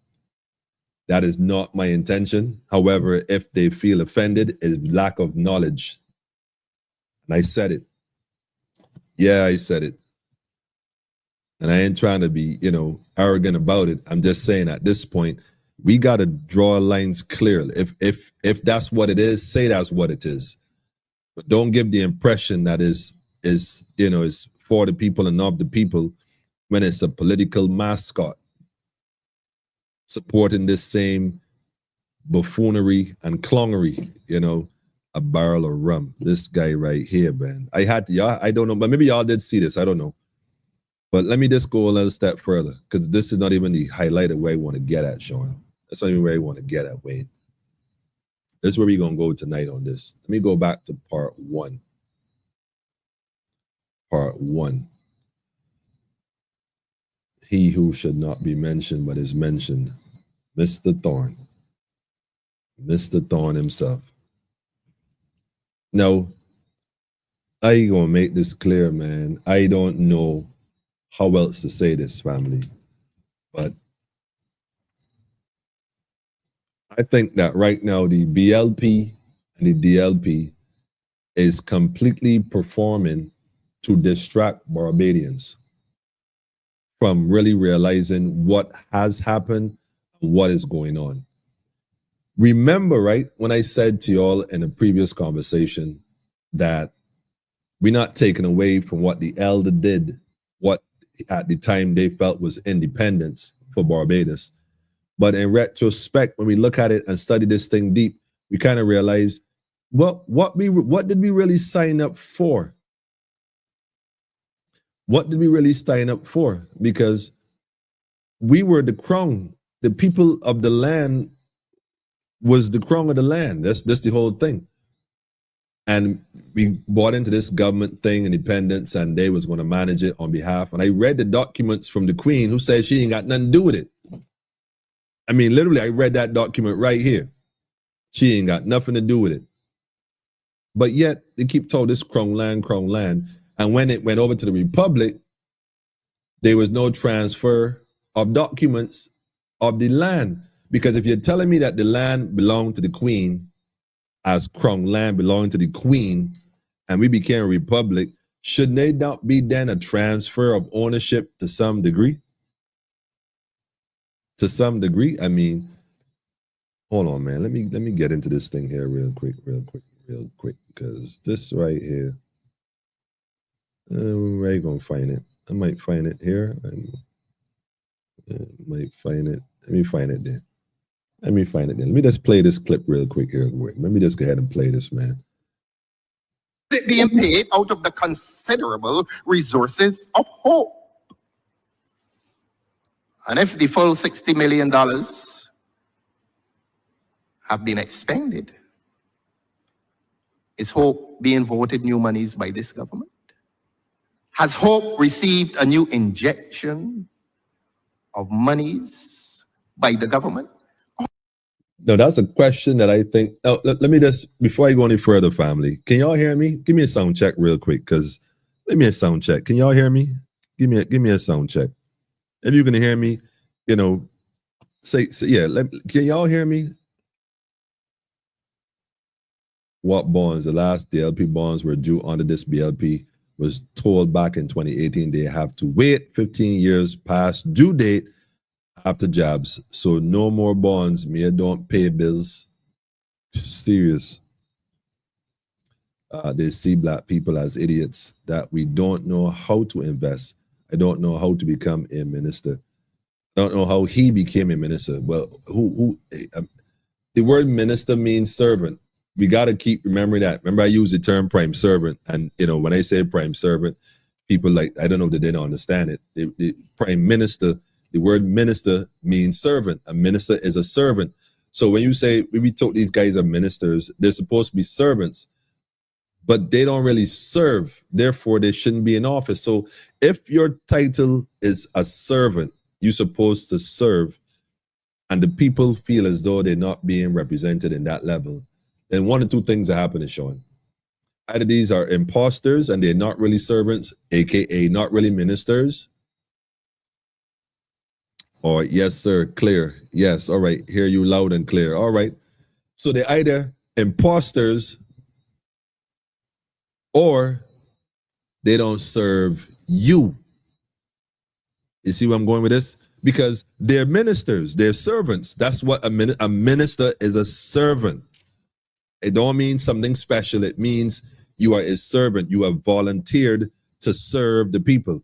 That is not my intention. However, if they feel offended, it's lack of knowledge. And I said it. Yeah, I said it. And I ain't trying to be, arrogant about it. I'm just saying at this point, we got to draw lines clearly. If that's what it is, say that's what it is. But don't give the impression that is for the people and of the people when it's a political mascot supporting this same buffoonery and clongery, a barrel of rum. This guy right here, man. I don't know, but maybe y'all did see this. I don't know. But let me just go a little step further, because this is not even the highlighted way I want to get at, Sean. That's not even where I want to get at, Wayne. This is where we're going to go tonight on this. Let me go back to part 1. Part 1. He who should not be mentioned but is mentioned. Mr. Thorne. Mr. Thorne himself. Now, I going to make this clear, man. I don't know how else to say this, family. But I think that right now the BLP and the DLP is completely performing to distract Barbadians from really realizing what has happened and what is going on. Remember, right, when I said to y'all in a previous conversation that we're not taking away from what the elder did, what at the time they felt was independence for Barbados. But in retrospect, when we look at it and study this thing deep, we kind of realize, what did we really sign up for? What did we really sign up for? Because we were the crown. The people of the land was the crown of the land. That's the whole thing. And we bought into this government thing, independence, and they was going to manage it on behalf. And I read the documents from the Queen who said she ain't got nothing to do with it. I mean, literally, I read that document right here. She ain't got nothing to do with it. But yet, they keep told this crown land. And when it went over to the Republic, there was no transfer of documents of the land. Because if you're telling me that the land belonged to the Queen, as crown land belonging to the Queen, and we became a republic, shouldn't there not be then a transfer of ownership to some degree? To some degree, I mean, hold on, man. Let me get into this thing here real quick, because this right here, where you gonna find it? I might find it here. I might find it. Let me find it there. Let me just play this clip real quick here. Let me just go ahead and play this, man. It being paid out of the considerable resources of hope. And if the full $60 million have been expended, is hope being voted new monies by this government? Has hope received a new injection of monies by the government? No, that's a question that I think. Oh, let me just, before I go any further, family, can y'all hear me? Give me a sound check real quick, because give me a sound check. Can y'all hear me? Give me a sound check. If you can hear me, you know, say yeah. Can y'all hear me? What bonds? The last DLP bonds were due under this BLP was told back in 2018 they have to wait 15 years past due date after jobs. So no more bonds. Me don't pay bills. Serious. They see black people as idiots, that we don't know how to invest. I don't know how to become a minister. I don't know how he became a minister. Well, the word minister means servant. We got to keep remembering that. Remember, I use the term prime servant. And, you know, when I say prime servant, people like, I don't know if they don't understand it. The prime minister, the word minister means servant. A minister is a servant. So when you say, we told these guys are ministers, they're supposed to be servants, but they don't really serve. Therefore, they shouldn't be in office. So if your title is a servant, you're supposed to serve, and the people feel as though they're not being represented in that level, then one or two things are happening, Sean. Either these are imposters and they're not really servants, aka not really ministers, or yes, sir, clear. Yes, all right, hear you loud and clear. All right. So they're either imposters or they don't serve you. You see where I'm going with this? Because they're ministers, they're servants. That's what a minister is, a servant. It don't mean something special. It means you are a servant. You have volunteered to serve the people.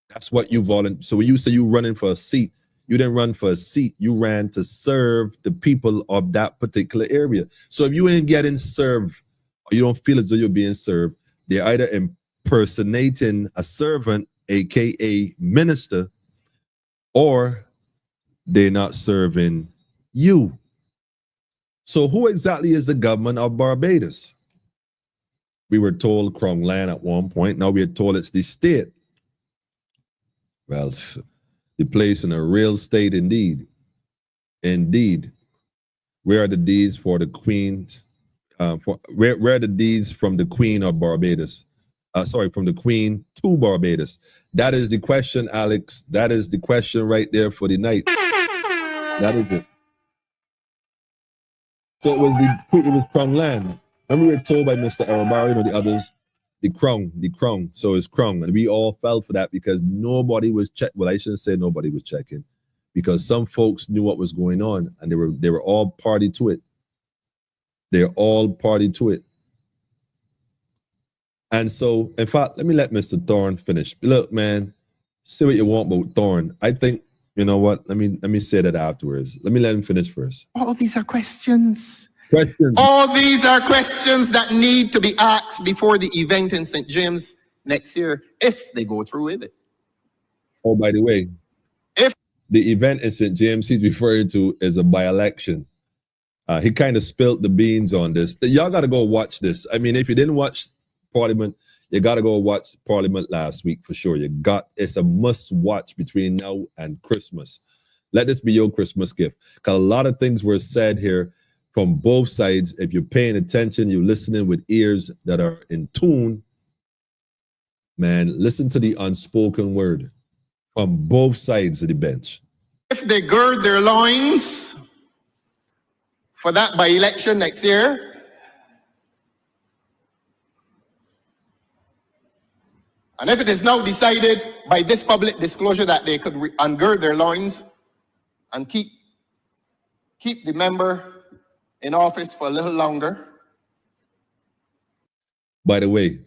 That's what you volunteer. So when you say you running for a seat, you didn't run for a seat. You ran to serve the people of that particular area. So if you ain't getting served, or you don't feel as though you're being served, they're either impersonating a servant, aka minister, or they're not serving you. So who exactly is the government of Barbados? We were told Crown Land at one point. Now we're told it's the state. Well, the place in a real state indeed. Indeed. Where are the deeds for the Queen's? Where are the deeds from the Queen of Barbados? From the Queen to Barbados. That is the question, Alex. That is the question right there for the night. That is it. So it was Crown Land. Remember we were told by Mr. Arabari and the others, the crown. So it's crown. And we all fell for that because nobody was checking. Well, I shouldn't say nobody was checking, because some folks knew what was going on and they were all party to it. They're all party to it. And so, in fact, let me let Mr. Thorne finish. Look, man, say what you want about Thorne. I think, you know what? Let me say that afterwards. Let me let him finish first. All these are questions. Questions. All these are questions that need to be asked before the event in St. James next year, if they go through with it. Oh, by the way, if the event in St. James he's referring to is a by-election. He kind of spilled the beans on this. Y'all got to go watch this. I mean, if you didn't watch Parliament, you got to go watch Parliament last week for sure. It's a must watch between now and Christmas. Let this be your Christmas gift. Because a lot of things were said here from both sides. If you're paying attention, you're listening with ears that are in tune, man, listen to the unspoken word from both sides of the bench. If they gird their loins for that by-election next year, and if it is now decided by this public disclosure that they could ungird their loins and keep the member in office for a little longer. By the way,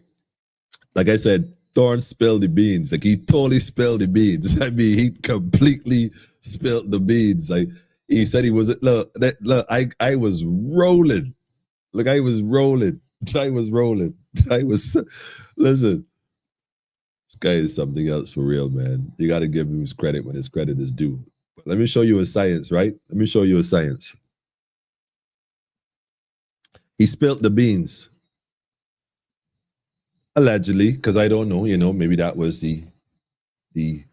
like I said, Thorne spilled the beans. Like, he totally spilled the beans. I mean, he completely spilled the beans. Like, he said he was, I was rolling. Look, I was rolling. Listen, this guy is something else for real, man. You got to give him his credit when his credit is due. But let me show you a science, right? Let me show you a science. He spilled the beans. Allegedly, because I don't know, maybe that was the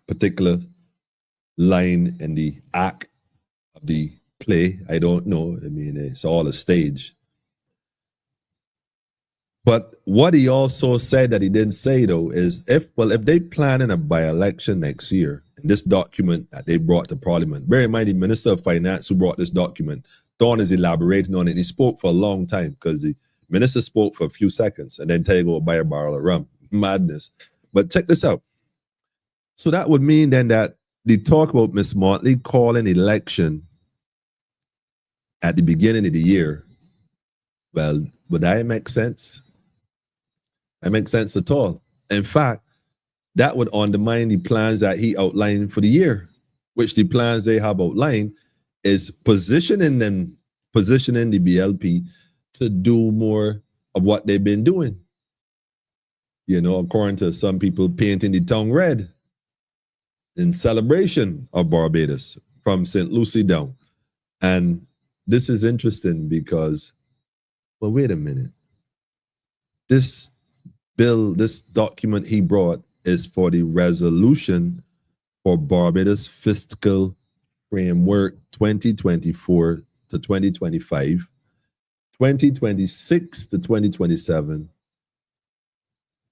particular line in the act of the play. I don't know. I mean, it's all a stage. But what he also said that he didn't say, though, is if they plan in a by-election next year, and this document that they brought to Parliament, bear in mind the Minister of Finance who brought this document, Dawn is elaborating on it. He spoke for a long time because the minister spoke for a few seconds and then tell you go buy a barrel of rum. Madness. But check this out. So that would mean then that they talk about Miss Motley calling election at the beginning of the year. Well, would that make sense? That makes sense at all. In fact, that would undermine the plans that he outlined for the year, which the plans they have outlined is positioning the BLP to do more of what they've been doing. You know, according to some people, painting the tongue red in celebration of Barbados from St. Lucie down. And this is interesting because, well, wait a minute. This bill, this document he brought is for the resolution for Barbados fiscal framework 2024 to 2025, 2026 to 2027.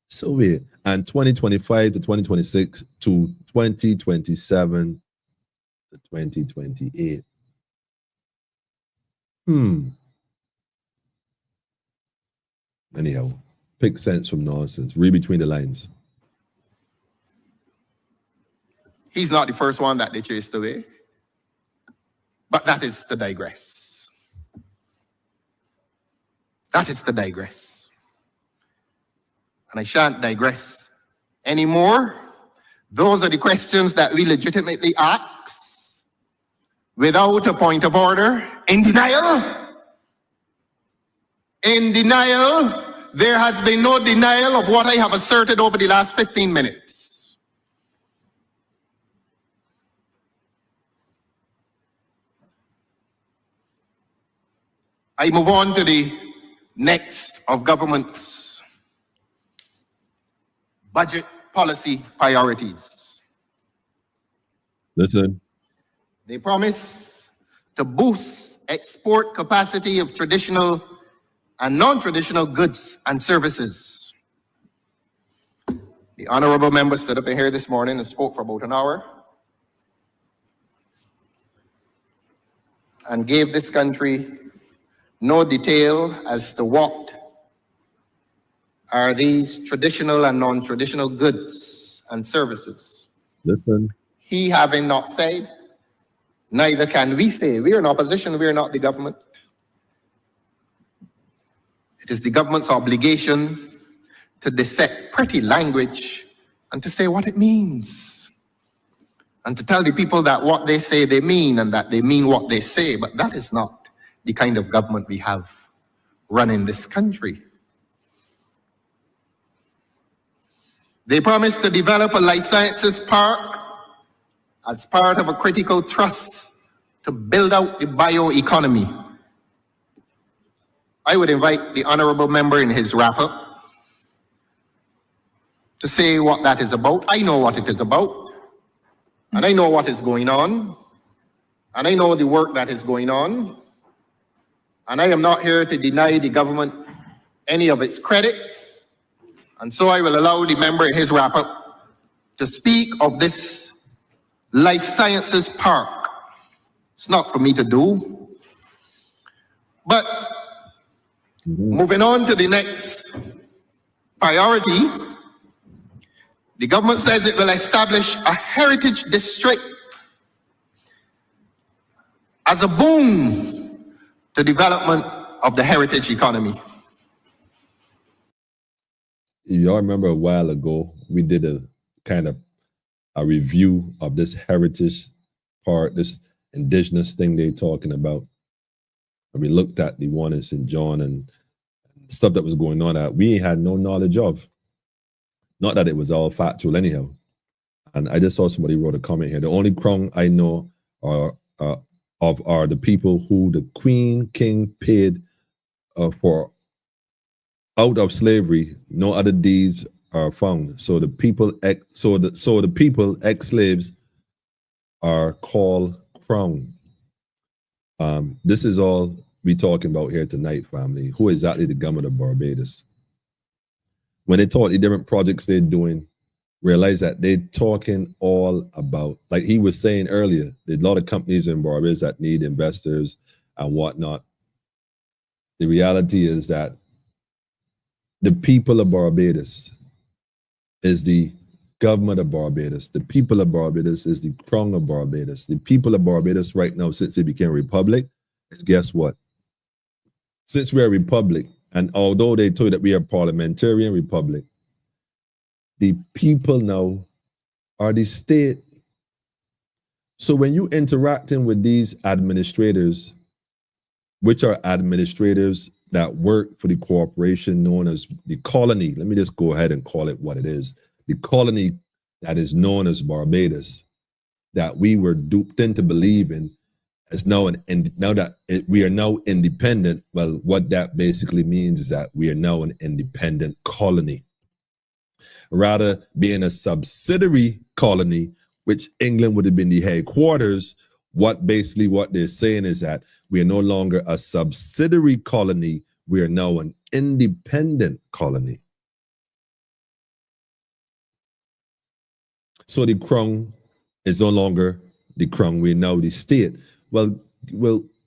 So wait, and 2025 to 2026 to 2027 to 2028. Anyhow, pick sense from nonsense. Read between the lines. He's not the first one that they chased away. But that is to digress. That is to digress. And I shan't digress anymore. Those are the questions that we legitimately ask without a point of order. In denial? In denial? There has been no denial of what I have asserted over the last 15 minutes. I move on to the next of government's budget policy priorities. Listen. They promise to boost export capacity of traditional and non-traditional goods and services. The honorable member stood up in here this morning and spoke for about an hour and gave this country no detail as to what are these traditional and non-traditional goods and services. Listen. He having not said, neither can we say. We are in opposition, we are not the government. It is the government's obligation to dissect pretty language and to say what it means. And to tell the people that what they say they mean and that they mean what they say, but that is not the kind of government we have running this country. They promised to develop a life sciences park as part of a critical trust to build out the bioeconomy. I would invite the honorable member in his wrap-up to say what that is about. I know what it is about, and I know what is going on, and I know the work that is going on, and I am not here to deny the government any of its credits, and so I will allow the member in his wrap-up to speak of this life sciences park. It's not for me to do, but moving on to the next priority, the government says it will establish a heritage district as a boon to development of the heritage economy. Y'all remember a while ago, we did a kind of a review of this heritage part, this indigenous thing they're talking about. And we looked at the one in St. John and stuff that was going on that we had no knowledge of. Not that it was all factual anyhow. And I just saw somebody wrote a comment here. The only crown I know are the people who the Queen King paid for out of slavery. No other deeds are found. So the people ex-slaves are called crown. This is all we talking about here tonight, family. Who exactly the government of Barbados? When they talk the different projects they're doing, realize that they're talking all about, like he was saying earlier, there's a lot of companies in Barbados that need investors and whatnot. The reality is that the people of Barbados is the government of Barbados. The people of Barbados is the crown of Barbados. The people of Barbados right now, since they became a republic, is guess what? Since we're a republic, and although they told that we are a parliamentary republic, the people now are the state. So when you interacting with these administrators, which are administrators that work for the corporation known as the colony, let me just go ahead and call it what it is. The colony that is known as Barbados, that we were duped into believing is now we are now independent. Well, what that basically means is that we are now an independent colony. Rather being a subsidiary colony, which England would have been the headquarters, what they're saying is that we are no longer a subsidiary colony, we are now an independent colony. So the crown is no longer the crown, we're now the state. Well,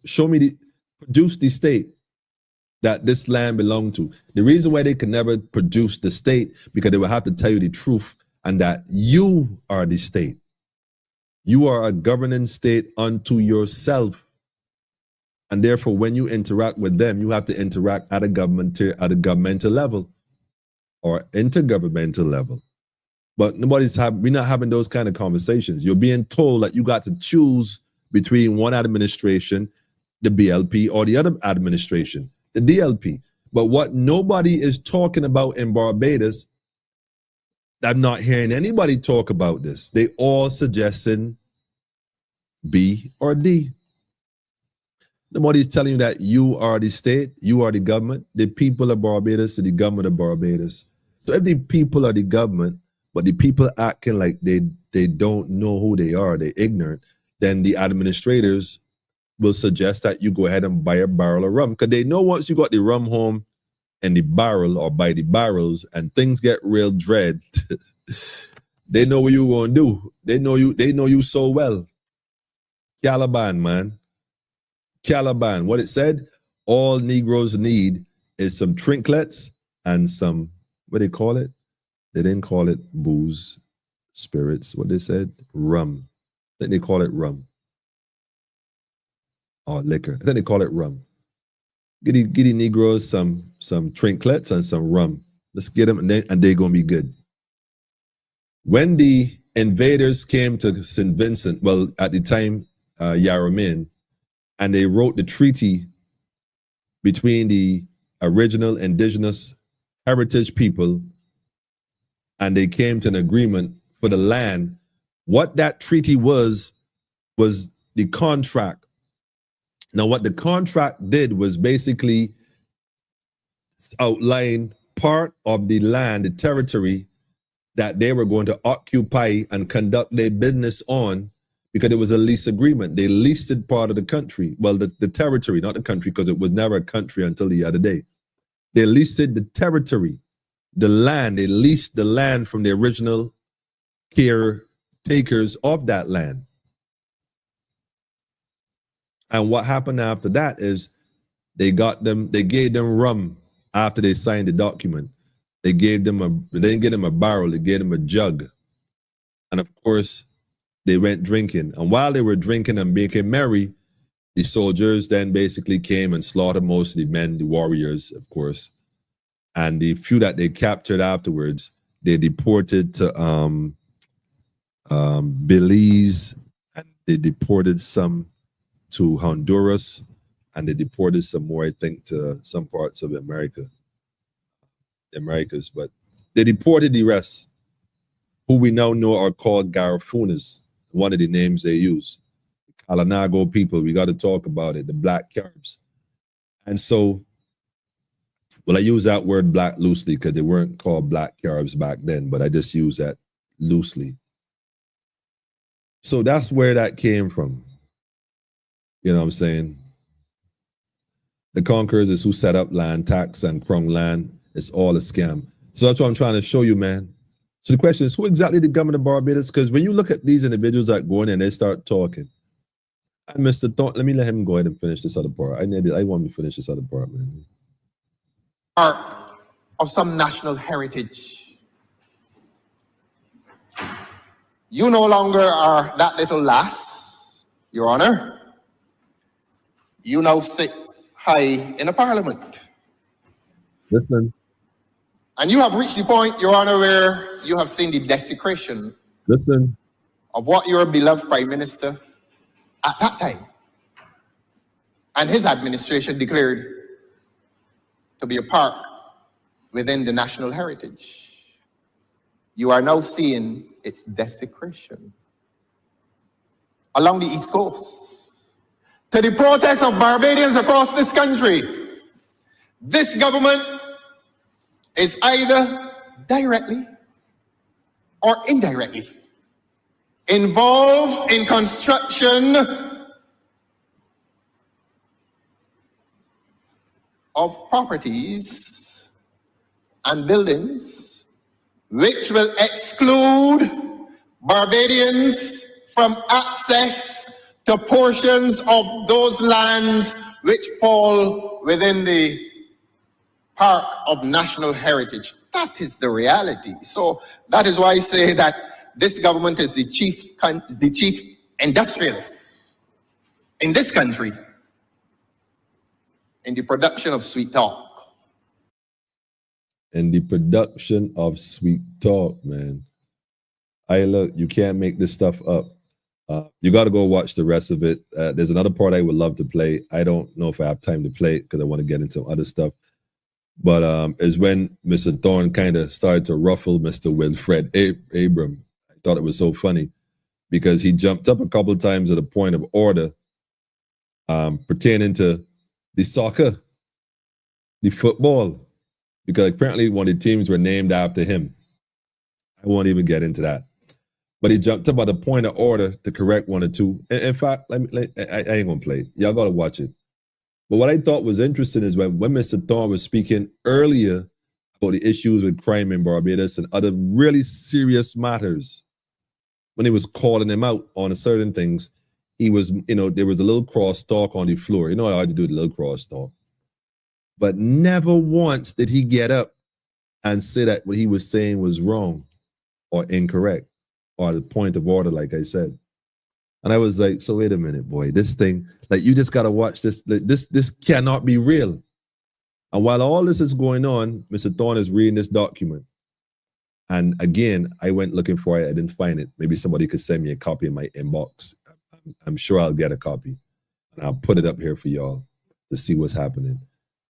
show me produce the state that this land belonged to. The reason why they could never produce the state, because they would have to tell you the truth, and that you are the state. You are a governing state unto yourself. And therefore, when you interact with them, you have to interact at a governmental level or intergovernmental level. But we're not having those kind of conversations. You're being told that you got to choose between one administration, the BLP, or the other administration, the DLP. But what nobody is talking about in Barbados, I'm not hearing anybody talk about this. They all suggesting B or D. Nobody's telling you that you are the state, you are the government. The people of Barbados are the government of Barbados. So if the people are the government, but the people acting like they don't know who they are, they're ignorant, then the administrators will suggest that you go ahead and buy a barrel of rum, because they know once you got the rum home in the barrel or by the barrels and things get real dread, they know what you're going to do. They know you so well. Caliban, man. Caliban. What it said, all Negroes need is some trinklets and some, what they call it? They didn't call it booze, spirits. What they said? Rum. I think they call it rum. Or liquor. I think they call it rum. Get the Negroes some trinklets and some rum. Let's get them, and they're going to be good. When the invaders came to St. Vincent, well, at the time, Yarramin, and they wrote the treaty between the original indigenous heritage people, and they came to an agreement for the land. What that treaty was the contract. Now, what the contract did was basically outline part of the land, the territory that they were going to occupy and conduct their business on, because it was a lease agreement. They leased it part of the country. Well, the territory, not the country, because it was never a country until the other day. They leased it, the territory, the land. They leased the land from the original caretakers of that land. And what happened after that is they gave them rum after they signed the document. They didn't give them a barrel, they gave them a jug. And of course, they went drinking. And while they were drinking and making merry, the soldiers then basically came and slaughtered most of the men, the warriors, of course. And the few that they captured afterwards, they deported to Belize, and they deported some to Honduras, and they deported some more, I think, to some parts of America, the Americas. But they deported the rest, who we now know are called Garifuna, one of the names they use. Kalinago people, we got to talk about it, the Black Caribs. And so, well, I use that word black loosely because they weren't called Black Caribs back then, but I just use that loosely. So that's where that came from. You know what I'm saying? The conquerors is who set up land tax and crown land. It's all a scam. So that's what I'm trying to show you, man. So the question is, who exactly the government of Barbados? Because when you look at these individuals that go in and they start talking, and Mr. Thornton, let me let him go ahead and finish this other part. I want to finish this other part, man. Part of some national heritage. You no longer are that little lass, Your Honor. You now sit high in a parliament. Listen. And you have reached the point, Your Honor, where you have seen the desecration of what your beloved Prime Minister at that time and his administration declared to be a park within the national heritage. You are now seeing its desecration along the East Coast. To the protests of Barbadians across this country, this government is either directly or indirectly involved in construction of properties and buildings which will exclude Barbadians from access to portions of those lands which fall within the Park of National Heritage. That is the reality. So that is why I say that this government is the chief industrialist in this country in the production of sweet talk. In the production of sweet talk, man. Look, you can't make this stuff up. You got to go watch the rest of it. There's another part I would love to play. I don't know if I have time to play it because I want to get into other stuff. But is when Mr. Thorne kind of started to ruffle Mr. Wilfred Abram. I thought it was so funny because he jumped up a couple of times at a point of order pertaining to the soccer, the football, because apparently one of the teams were named after him. I won't even get into that. But he jumped up at a point of order to correct one or two. In fact, I ain't going to play it. Y'all got to watch it. But what I thought was interesting is when Mr. Thorne was speaking earlier about the issues with crime in Barbados and other really serious matters, when he was calling him out on certain things, he was, there was a little cross-talk on the floor. You know how to do the little cross-talk. But never once did he get up and say that what he was saying was wrong or incorrect or the point of order, like I said. And I was like, so wait a minute, boy, this thing, like you just got to watch this. This cannot be real. And while all this is going on, Mr. Thorne is reading this document. And again, I went looking for it. I didn't find it. Maybe somebody could send me a copy in my inbox. I'm sure I'll get a copy. And I'll put it up here for y'all to see what's happening.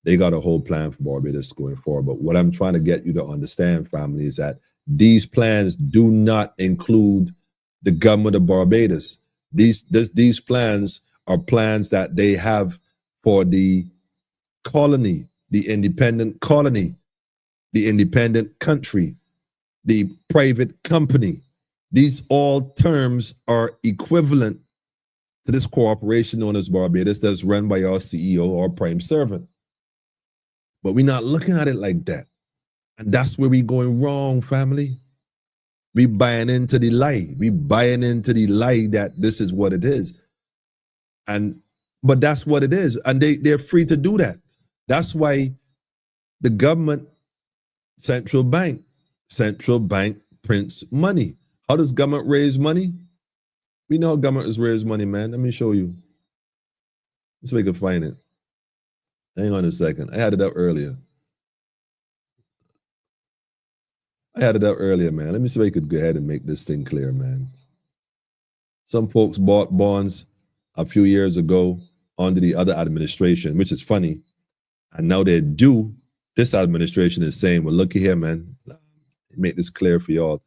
They got a whole plan for Barbados going forward. But what I'm trying to get you to understand, family, is that these plans do not include the government of Barbados. These plans are plans that they have for the colony, the independent colony, the independent country, the private company. These all terms are equivalent to this corporation known as Barbados that's run by our CEO or prime servant. But we're not looking at it like that. And that's where we're going wrong, family. We buying into the lie. We buying into the lie that this is what it is. But that's what it is. And they're free to do that. That's why the government, central bank prints money. How does government raise money? We know how government has raised money, man. Let me show you. Let's see if we can find it. Hang on a second. I had it up earlier. Man. Let me see if I could go ahead and make this thing clear, man. Some folks bought bonds a few years ago under the other administration, which is funny. And now they're due. This administration is saying, well, looky here, man. Make this clear for y'all.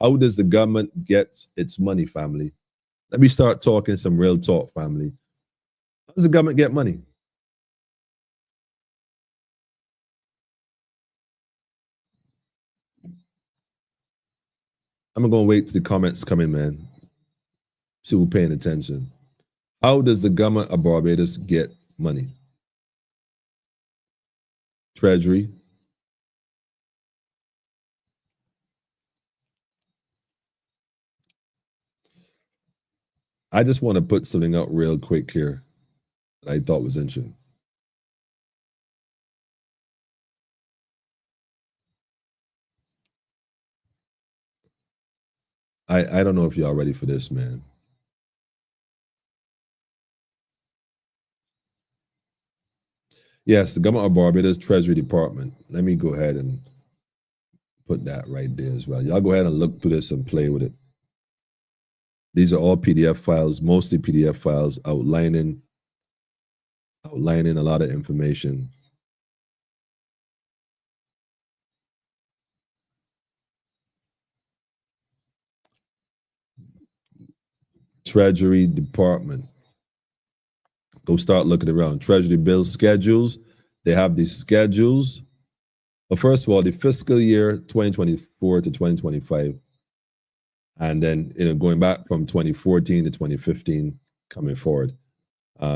How does the government get its money, family? Let me start talking some real talk, family. How does the government get money? I'm going to wait till the comments come in, man. See who's paying attention. How does the government of Barbados get money? Treasury. I just want to put something up real quick here that I thought was interesting. I don't know if y'all ready for this, man. Yes, the government of Barbados Treasury Department. Let me go ahead and put that right there as well. Y'all go ahead and look through this and play with it. These are all PDF files, mostly PDF files outlining a lot of information. Treasury Department. Go start looking around. Treasury bill schedules. They have these schedules. But first of all, the fiscal year 2024 to 2025. And then, going back from 2014 to 2015 coming forward.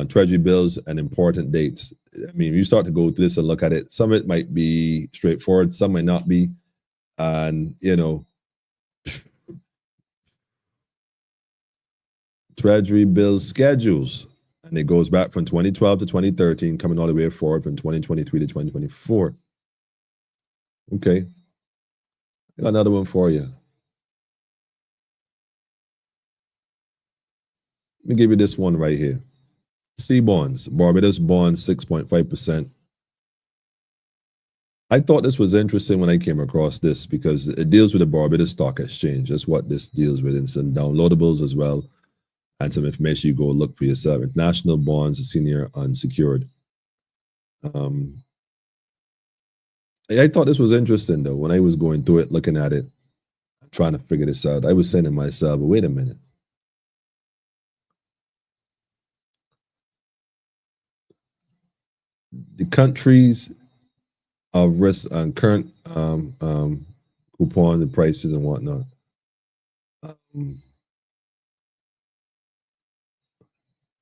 Treasury bills and important dates. I mean, you start to go through this and look at it. Some of it might be straightforward, some might not be. And, Treasury bill schedules. And it goes back from 2012 to 2013, coming all the way forward from 2023 to 2024. Okay. I got another one for you. Let me give you this one right here. C bonds, Barbados bonds, 6.5%. I thought this was interesting when I came across this because it deals with the Barbados Stock Exchange. That's what this deals with, and some downloadables as well, and some information you go look for yourself. International bonds, senior unsecured. I thought this was interesting though when I was going through it, looking at it, trying to figure this out. I was saying to myself, wait a minute. The countries of risk and current coupon, the prices and whatnot.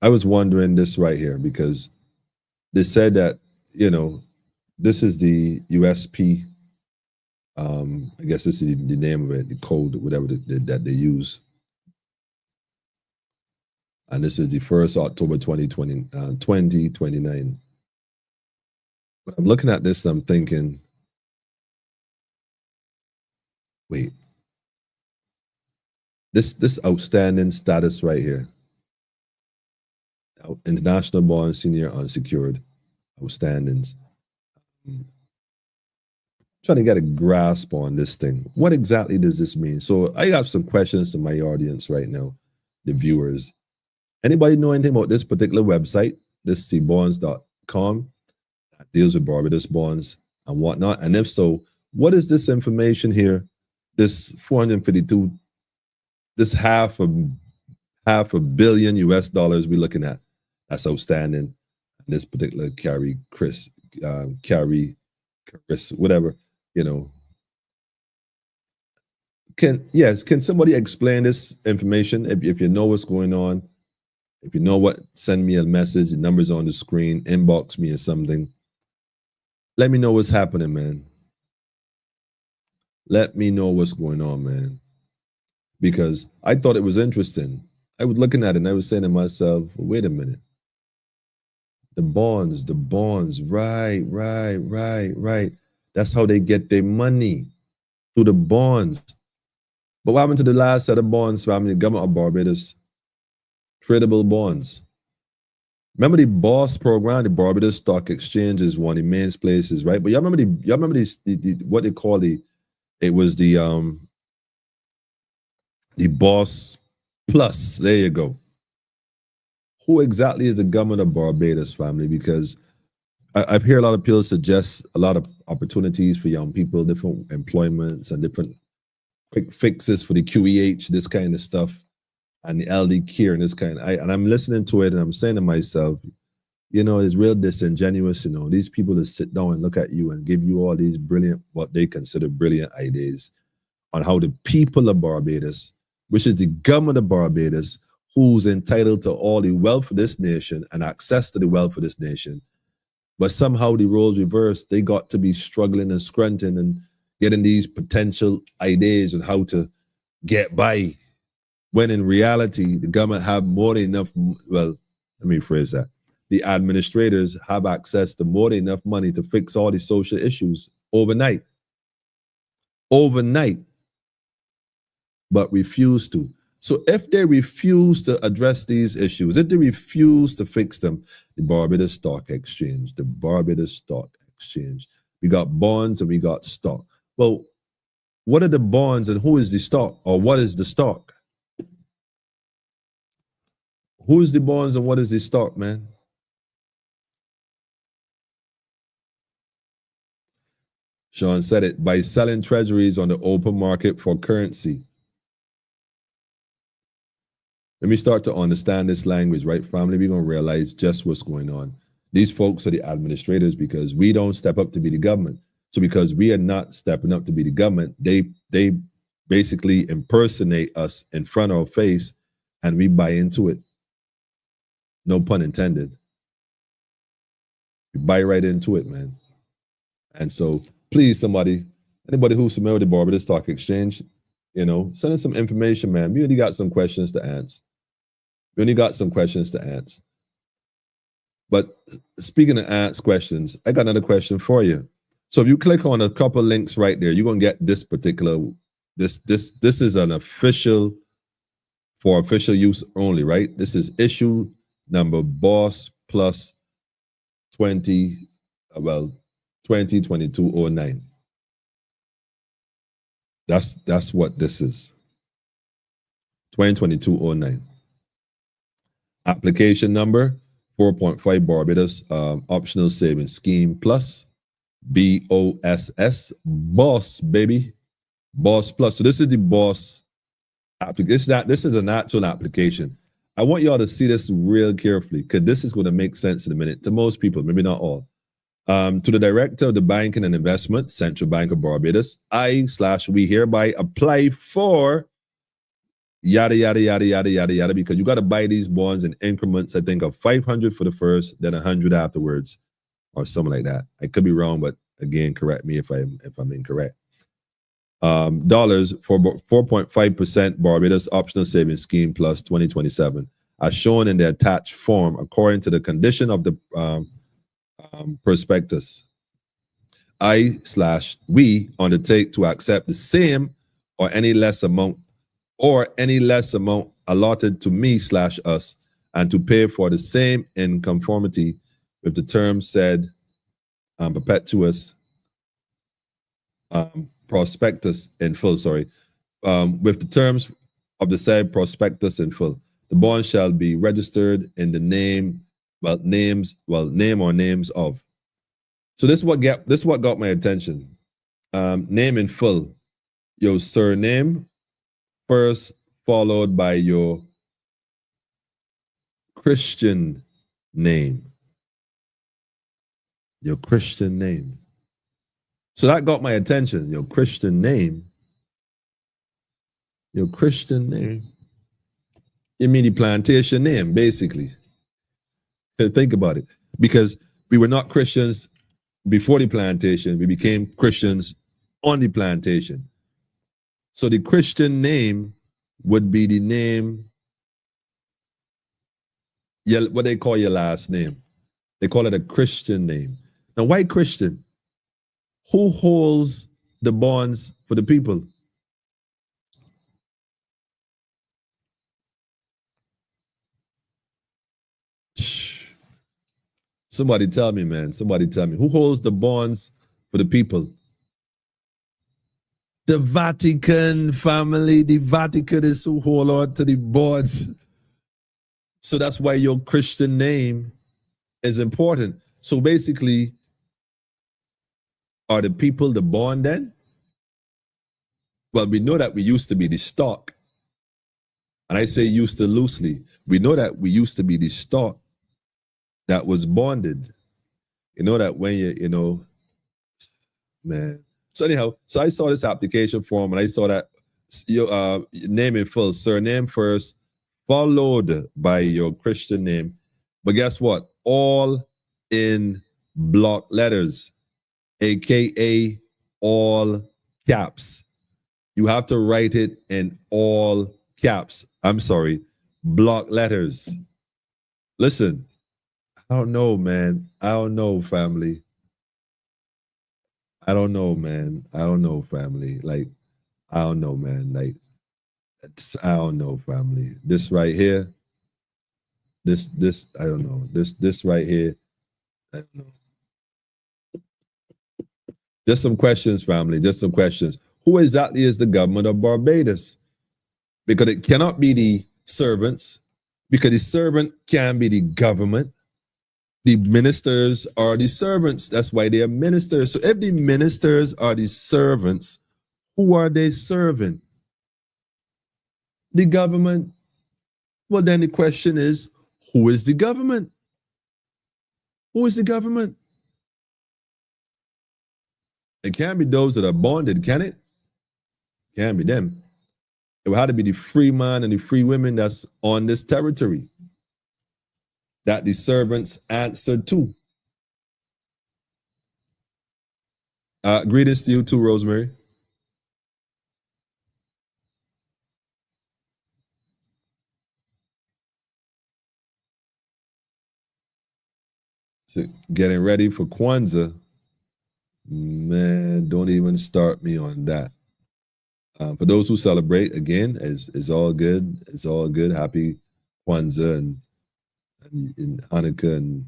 I was wondering this right here because they said that, this is the USP. I guess this is the name of it, the code, whatever that they use. And this is the 1st October 2029. But I'm looking at this and I'm thinking, wait, this outstanding status right here, international bond, senior unsecured outstandings. Trying to get a grasp on this thing. What exactly does this mean? So I have some questions to my audience right now, the viewers. Anybody know anything about this particular website, this cbonds.com, that deals with Barbados bonds and whatnot? And if so, what is this information here? This 452, this half a billion US dollars we're looking at, that's outstanding. This particular carry, whatever, Can somebody explain this information? If you know what's going on, if you know what, send me a message. The number's on the screen. Inbox me or something. Let me know what's happening, man. Let me know what's going on, man. Because I thought it was interesting. I was looking at it and I was saying to myself, wait a minute. The bonds, right. That's how they get their money, through the bonds. But what happened to the last set of bonds, family? The government of Barbados, tradable bonds. Remember the BOSS program, the Barbados Stock Exchange is one of the main places, right? But y'all remember what they call it was the BOSS Plus. There you go. Who exactly is the government of Barbados, family? Because I've heard a lot of people suggest a lot of opportunities for young people, different employments and different quick fixes for the QEH, this kind of stuff, and the LD care and this kind. And I'm listening to it and I'm saying to myself, it's real disingenuous. These people that sit down and look at you and give you all these brilliant, what they consider brilliant ideas on how the people of Barbados, which is the government of Barbados, who's entitled to all the wealth of this nation and access to the wealth of this nation, But somehow the roles reversed. They got to be struggling and scrunting and getting these potential ideas on how to get by. When in reality, the government have more than enough, well, let me phrase that. The administrators have access to more than enough money to fix all the social issues overnight. Overnight. But refuse to. So if they refuse to address these issues, if they refuse to fix them, the Barbados Stock Exchange, we got bonds and we got stock. Well, what are the bonds and who is the stock, or what is the stock? Who is the bonds and what is the stock, man? Sean said it, by selling treasuries on the open market for currency. Let me start to understand this language, right, family? We're going to realize just what's going on. These folks are the administrators because we don't step up to be the government. So because we are not stepping up to be the government, they basically impersonate us in front of our face and we buy into it. No pun intended. We buy right into it, man. And so please, anybody who's familiar with the Barbados Stock Exchange, send us some information, man. We only got some questions to answer. But speaking of ask questions, I got another question for you. So if you click on a couple links right there, you're going to get this particular, this is an official, for official use only, right? This is issue number BOSS plus 2022-09. That's what this is. 2022-09. Application number 4.5 Barbados Optional Savings Scheme Plus, BOSS, BOSS, baby. BOSS Plus. So this is the BOSS application. This is an actual application. I want y'all to see this real carefully because this is going to make sense in a minute to most people, maybe not all. To the Director of the Banking and Investment, Central Bank of Barbados, we hereby apply for yada, yada, yada, yada, yada, yada, because you got to buy these bonds in increments, I think, of 500 for the first, then 100 afterwards, or something like that. I could be wrong, but again, correct me if I'm incorrect. Dollars for 4.5% Barbados Optional Savings Scheme Plus 2027, as shown in the attached form, according to the condition of the prospectus. We undertake to accept the same or any less amount allotted to me/us and to pay for the same in conformity with the terms said perpetuous prospectus in full, with the terms of the said prospectus in full. The bond shall be registered in the name or names of. So this is what got my attention. Name in full. Your surname first, followed by your Christian name. Your Christian name. So that got my attention. Your Christian name. Your Christian name. You mean the plantation name, basically. Think about it. Because we were not Christians before the plantation. We became Christians on the plantation. So the Christian name would be the name, what they call your last name. They call it a Christian name. Now, why Christian? Who holds the bonds for the people? Somebody tell me, man. Somebody tell me. Who holds the bonds for the people? The Vatican, family. The Vatican is who hold on to the bonds. So that's why your Christian name is important. So basically, are the people the bond then? Well, we know that we used to be the stock. And I say used to loosely. We know that we used to be the stock that was bonded. You know that when man. So anyhow, so I saw this application form and I saw that your name in full, surname first, followed by your Christian name. But guess what? All in block letters, aka all caps. You have to write it in all caps. I'm sorry, block letters. Listen, I don't know, man. I don't know, family. I don't know, man. I don't know, family. Like, I don't know, man. Like, I don't know, family. This right here, this, I don't know. This right here, I don't know. Just some questions, family. Just some questions. Who exactly is the government of Barbados? Because it cannot be the servants, because the servant can be the government. The ministers are the servants. That's why they are ministers. So if the ministers are the servants, who are they serving? The government. Well, then the question is, who is the government? Who is the government? It can't be those that are bonded, can it? Can't be them. It would have to be the free man and the free women that's on this territory that the servants answer to. Greetings to you too, Rosemary. So getting ready for Kwanzaa. Man, don't even start me on that. For those who celebrate, again, it's all good. It's all good. Happy Kwanzaa and Hanukkah and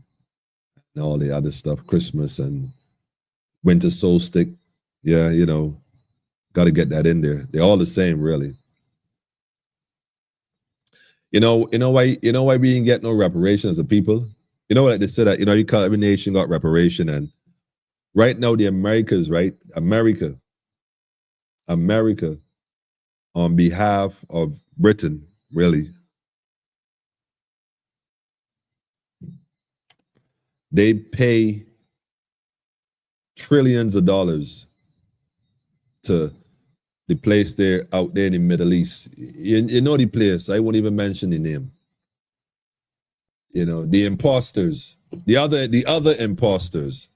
all the other stuff, Christmas and winter solstice. Yeah, you know, got to get that in there. They're all the same, really. You know why we didn't get no reparations as a people? You know what they said that, you call every nation got reparation, and right now the Americas, right? America on behalf of Britain, really. They pay trillions of dollars to the place there out there in the Middle East. You know the place. I won't even mention the name. You know, the imposters, the other imposters.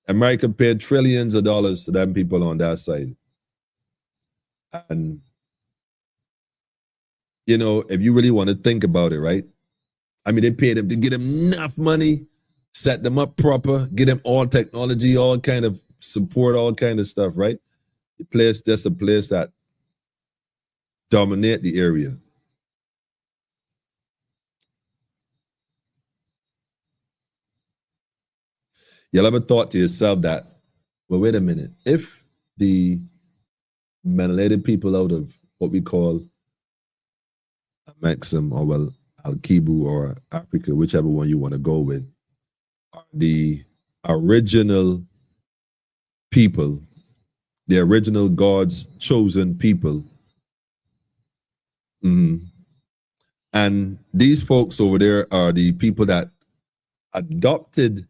America paid trillions of dollars to them people on that side. And, you know, if you really want to think about it, right? I mean, they paid them to get them enough money, set them up proper, get them all technology, all kind of support, all kind of stuff, right? The place, that's a place that dominate the area. You'll ever thought to yourself that, well, wait a minute, if the melanated people out of what we call Maxim, or well, Al-Kibu or Africa, whichever one you want to go with, are the original people, the original God's chosen people. And these folks over there are the people that adopted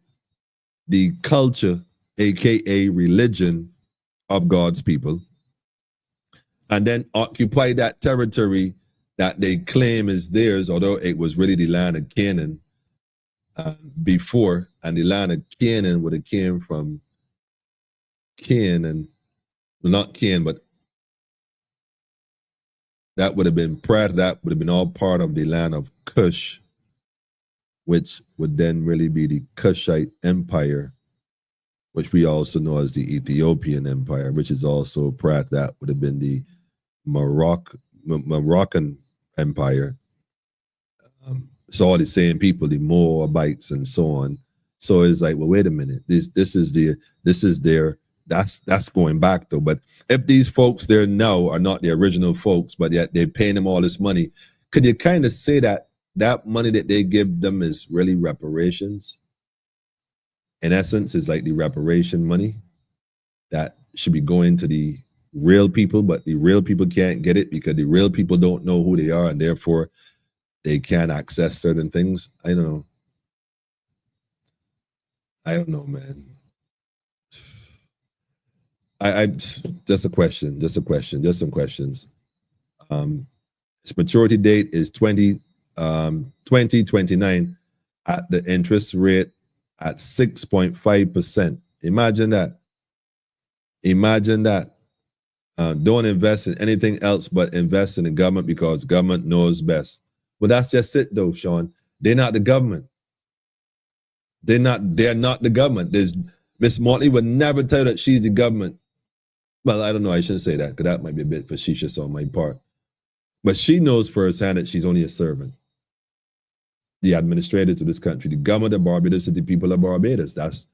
the culture, aka religion, of God's people, and then occupy that territory that they claim is theirs, although it was really the land of Canaan before, and the land of Canaan would have came from Canaan, well, not Canaan, but that would have been prior to that, would have been all part of the land of Cush, which would then really be the Cushite Empire, which we also know as the Ethiopian Empire, which is also prior to that would have been the Moroccan Empire. It's all the same people, the Moabites and so on. So it's like, well, wait a minute, this is their, that's going back though. But if these folks there now are not the original folks, but yet they're paying them all this money, could you kind of say that that money that they give them is really reparations? In essence, is like the reparation money that should be going to the real people, but the real people can't get it because the real people don't know who they are, and therefore they can't access certain things. I don't know, man. I just a question, just some questions. Its maturity date is 2029 at the interest rate at 6.5%. Imagine that. Imagine that. Don't invest in anything else but invest in the government because government knows best. Well, that's just it though, Sean. They're not the government. They're not the government. Miss Motley would never tell you that she's the government. Well, I don't know. I shouldn't say that because that might be a bit facetious on my part. But she knows firsthand that she's only a servant. The administrators of this country, the government of Barbados, is the people of Barbados. That's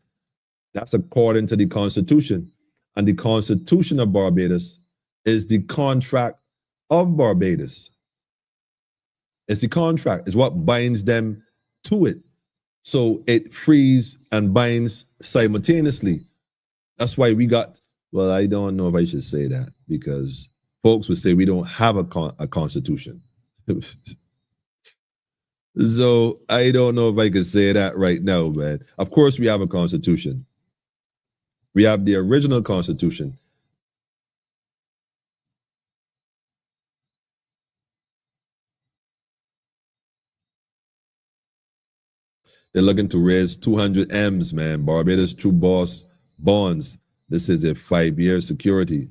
according to the Constitution. And the Constitution of Barbados is the contract of Barbados. It's the contract. It's what binds them to it. So it frees and binds simultaneously. That's why we got, well, I don't know if I should say that because folks would say we don't have a constitution. So I don't know if I can say that right now, man. Of course we have a constitution. We have the original constitution. They're looking to raise 200 M's, man. Barbados True Boss bonds. This is a 5-year security.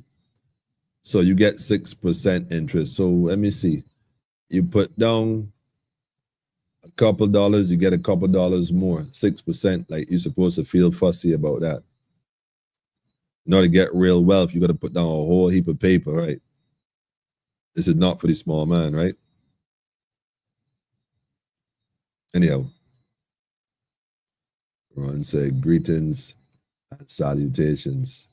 So you get 6% interest. So let me see. You put down a couple dollars, you get a couple dollars more. 6%. Like you're supposed to feel fussy about that. In order to get real wealth, you got to put down a whole heap of paper, right? This is not for the small man, right? Anyhow. Ron said, greetings and salutations.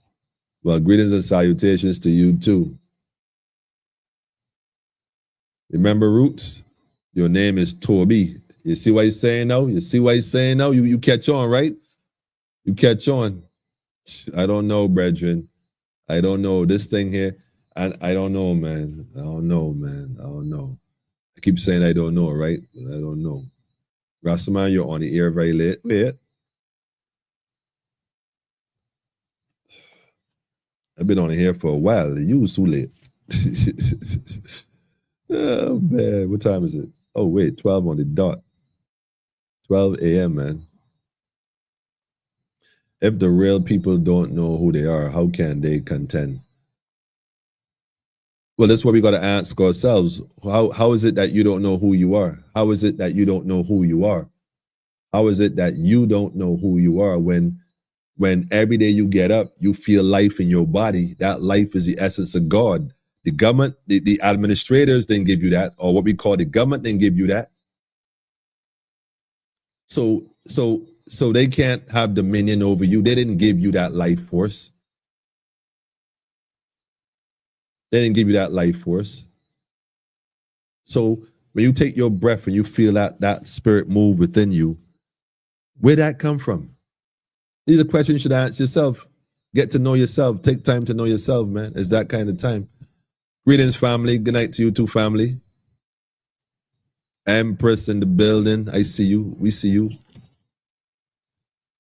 Well, greetings and salutations to you too. Remember Roots? Your name is Toby. You see what he's saying now? You see what he's saying now? You catch on, right? You catch on. I don't know, brethren. I don't know this thing here. And I don't know, man. I don't know, man. I don't know. I keep saying I don't know, right? I don't know. Rastaman, you're on the air very late. Wait. I've been on here for a while. You was too late. Oh, man. What time is it? Oh, wait. 12 on the dot. 12 a.m., man. If the real people don't know who they are, how can they contend? Well, that's what we got to ask ourselves. How is it that you don't know who you are? How is it that you don't know who you are? How is it that you don't know who you are when every day you get up, you feel life in your body? That life is the essence of God. The government, the administrators didn't give you that, or what we call the government didn't give you that. So they can't have dominion over you. They didn't give you that life force. They didn't give you that life force. So when you take your breath and you feel that spirit move within you, where'd that come from? These are questions you should ask yourself. Get to know yourself. Take time to know yourself, man. It's that kind of time. Greetings, family. Good night to you too, family. Empress in the building. I see you. We see you.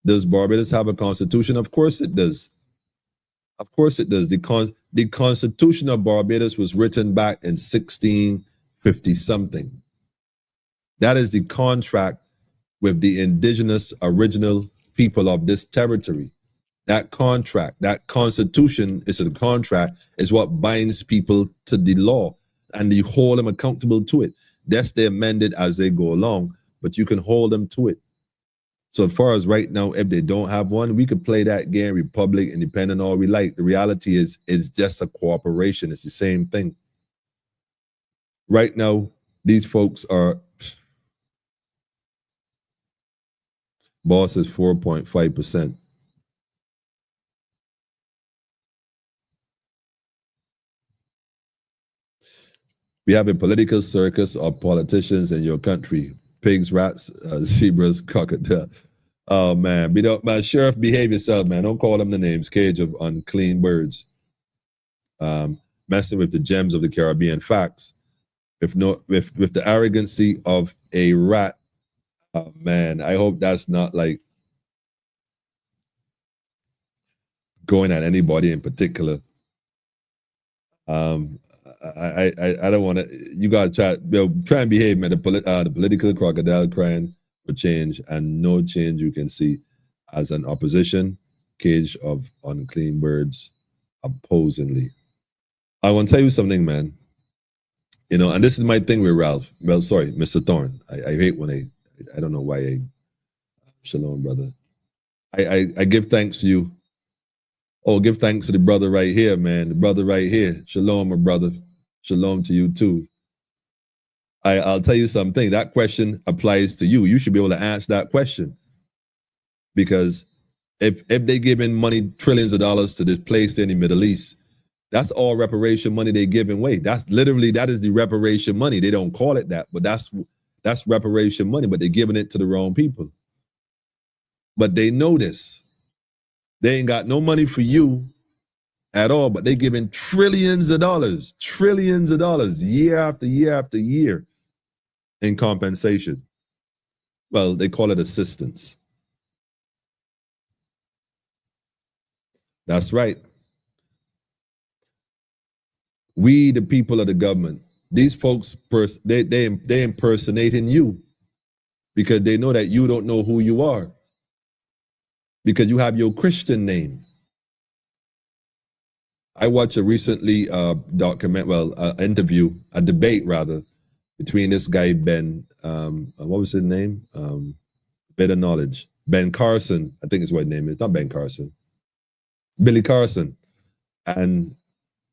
Does Barbados have a constitution? Of course it does. Of course it does. The Constitution of Barbados was written back in 1650 something. That is the contract with the indigenous original people of this territory. That contract, that constitution is a contract, is what binds people to the law, and you hold them accountable to it. That's they amended as they go along, but you can hold them to it. So as far as right now, if they don't have one, we could play that game, Republic, Independent, all we like. The reality is it's just a cooperation. It's the same thing. Right now, these folks are, boss is 4.5%. We have a political circus of politicians in your country. Pigs, rats, zebras, crocodile. Oh, man. Man, Sheriff, behave yourself, man. Don't call them the names. Cage of unclean birds. Messing with the gems of the Caribbean. Facts. With the arrogancy of a rat. Oh, man, I hope that's not like going at anybody in particular. I don't want to. You gotta try and behave, man. The political crocodile crying. for change, and no change you can see as an opposition, cage of unclean birds, opposingly. I want to tell you something, man. You know, and this is my thing with Ralph. Well, sorry, Mr. Thorne. I hate when I don't know why shalom, brother. I give thanks to you. Oh, give thanks to the brother right here, man. The brother right here. Shalom, my brother. Shalom to you too. I'll tell you something. That question applies to you. You should be able to answer that question. Because if they giving money, trillions of dollars to this place in the Middle East, that's all reparation money they giving away. That is the reparation money. They don't call it that, but that's reparation money, but they're giving it to the wrong people. But they know this. They ain't got no money for you at all, but they giving trillions of dollars, year after year after year in compensation. Well, they call it assistance. That's right. We, the people of the government, these folks, they impersonating you because they know that you don't know who you are because you have your Christian name. I watched a recently interview, a debate rather, between this guy, Ben, what was his name? Better Knowledge. Ben Carson, I think is what his name is. Not Ben Carson. Billy Carson. And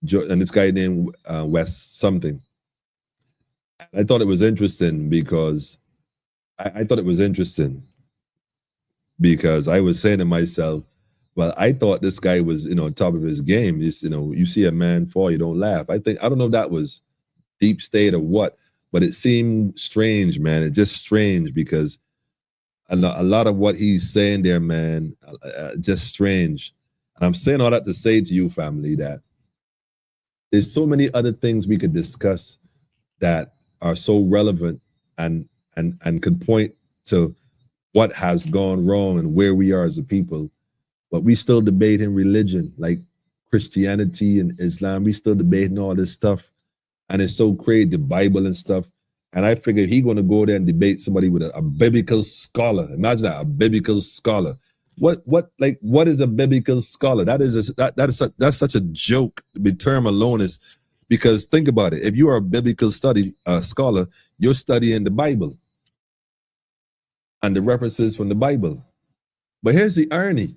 this guy named Wes something. I thought it was interesting because I was saying to myself, well, I thought this guy was, on top of his game. Just, you see a man fall, you don't laugh. I don't know if that was deep state or what, but it seemed strange, man. It's just strange because a lot of what he's saying there, man, just strange. And I'm saying all that to say to you, family, that there's so many other things we could discuss that are so relevant and could point to what has gone wrong and where we are as a people. But we still debating religion, like Christianity and Islam. We still debating all this stuff. And it's so crazy, the Bible and stuff. And I figured he's going to go there and debate somebody with a biblical scholar. Imagine that, a biblical scholar. What is a biblical scholar? That's such a joke. The term alone is, because think about it. If you are a biblical scholar, you're studying the Bible and the references from the Bible. But here's the irony,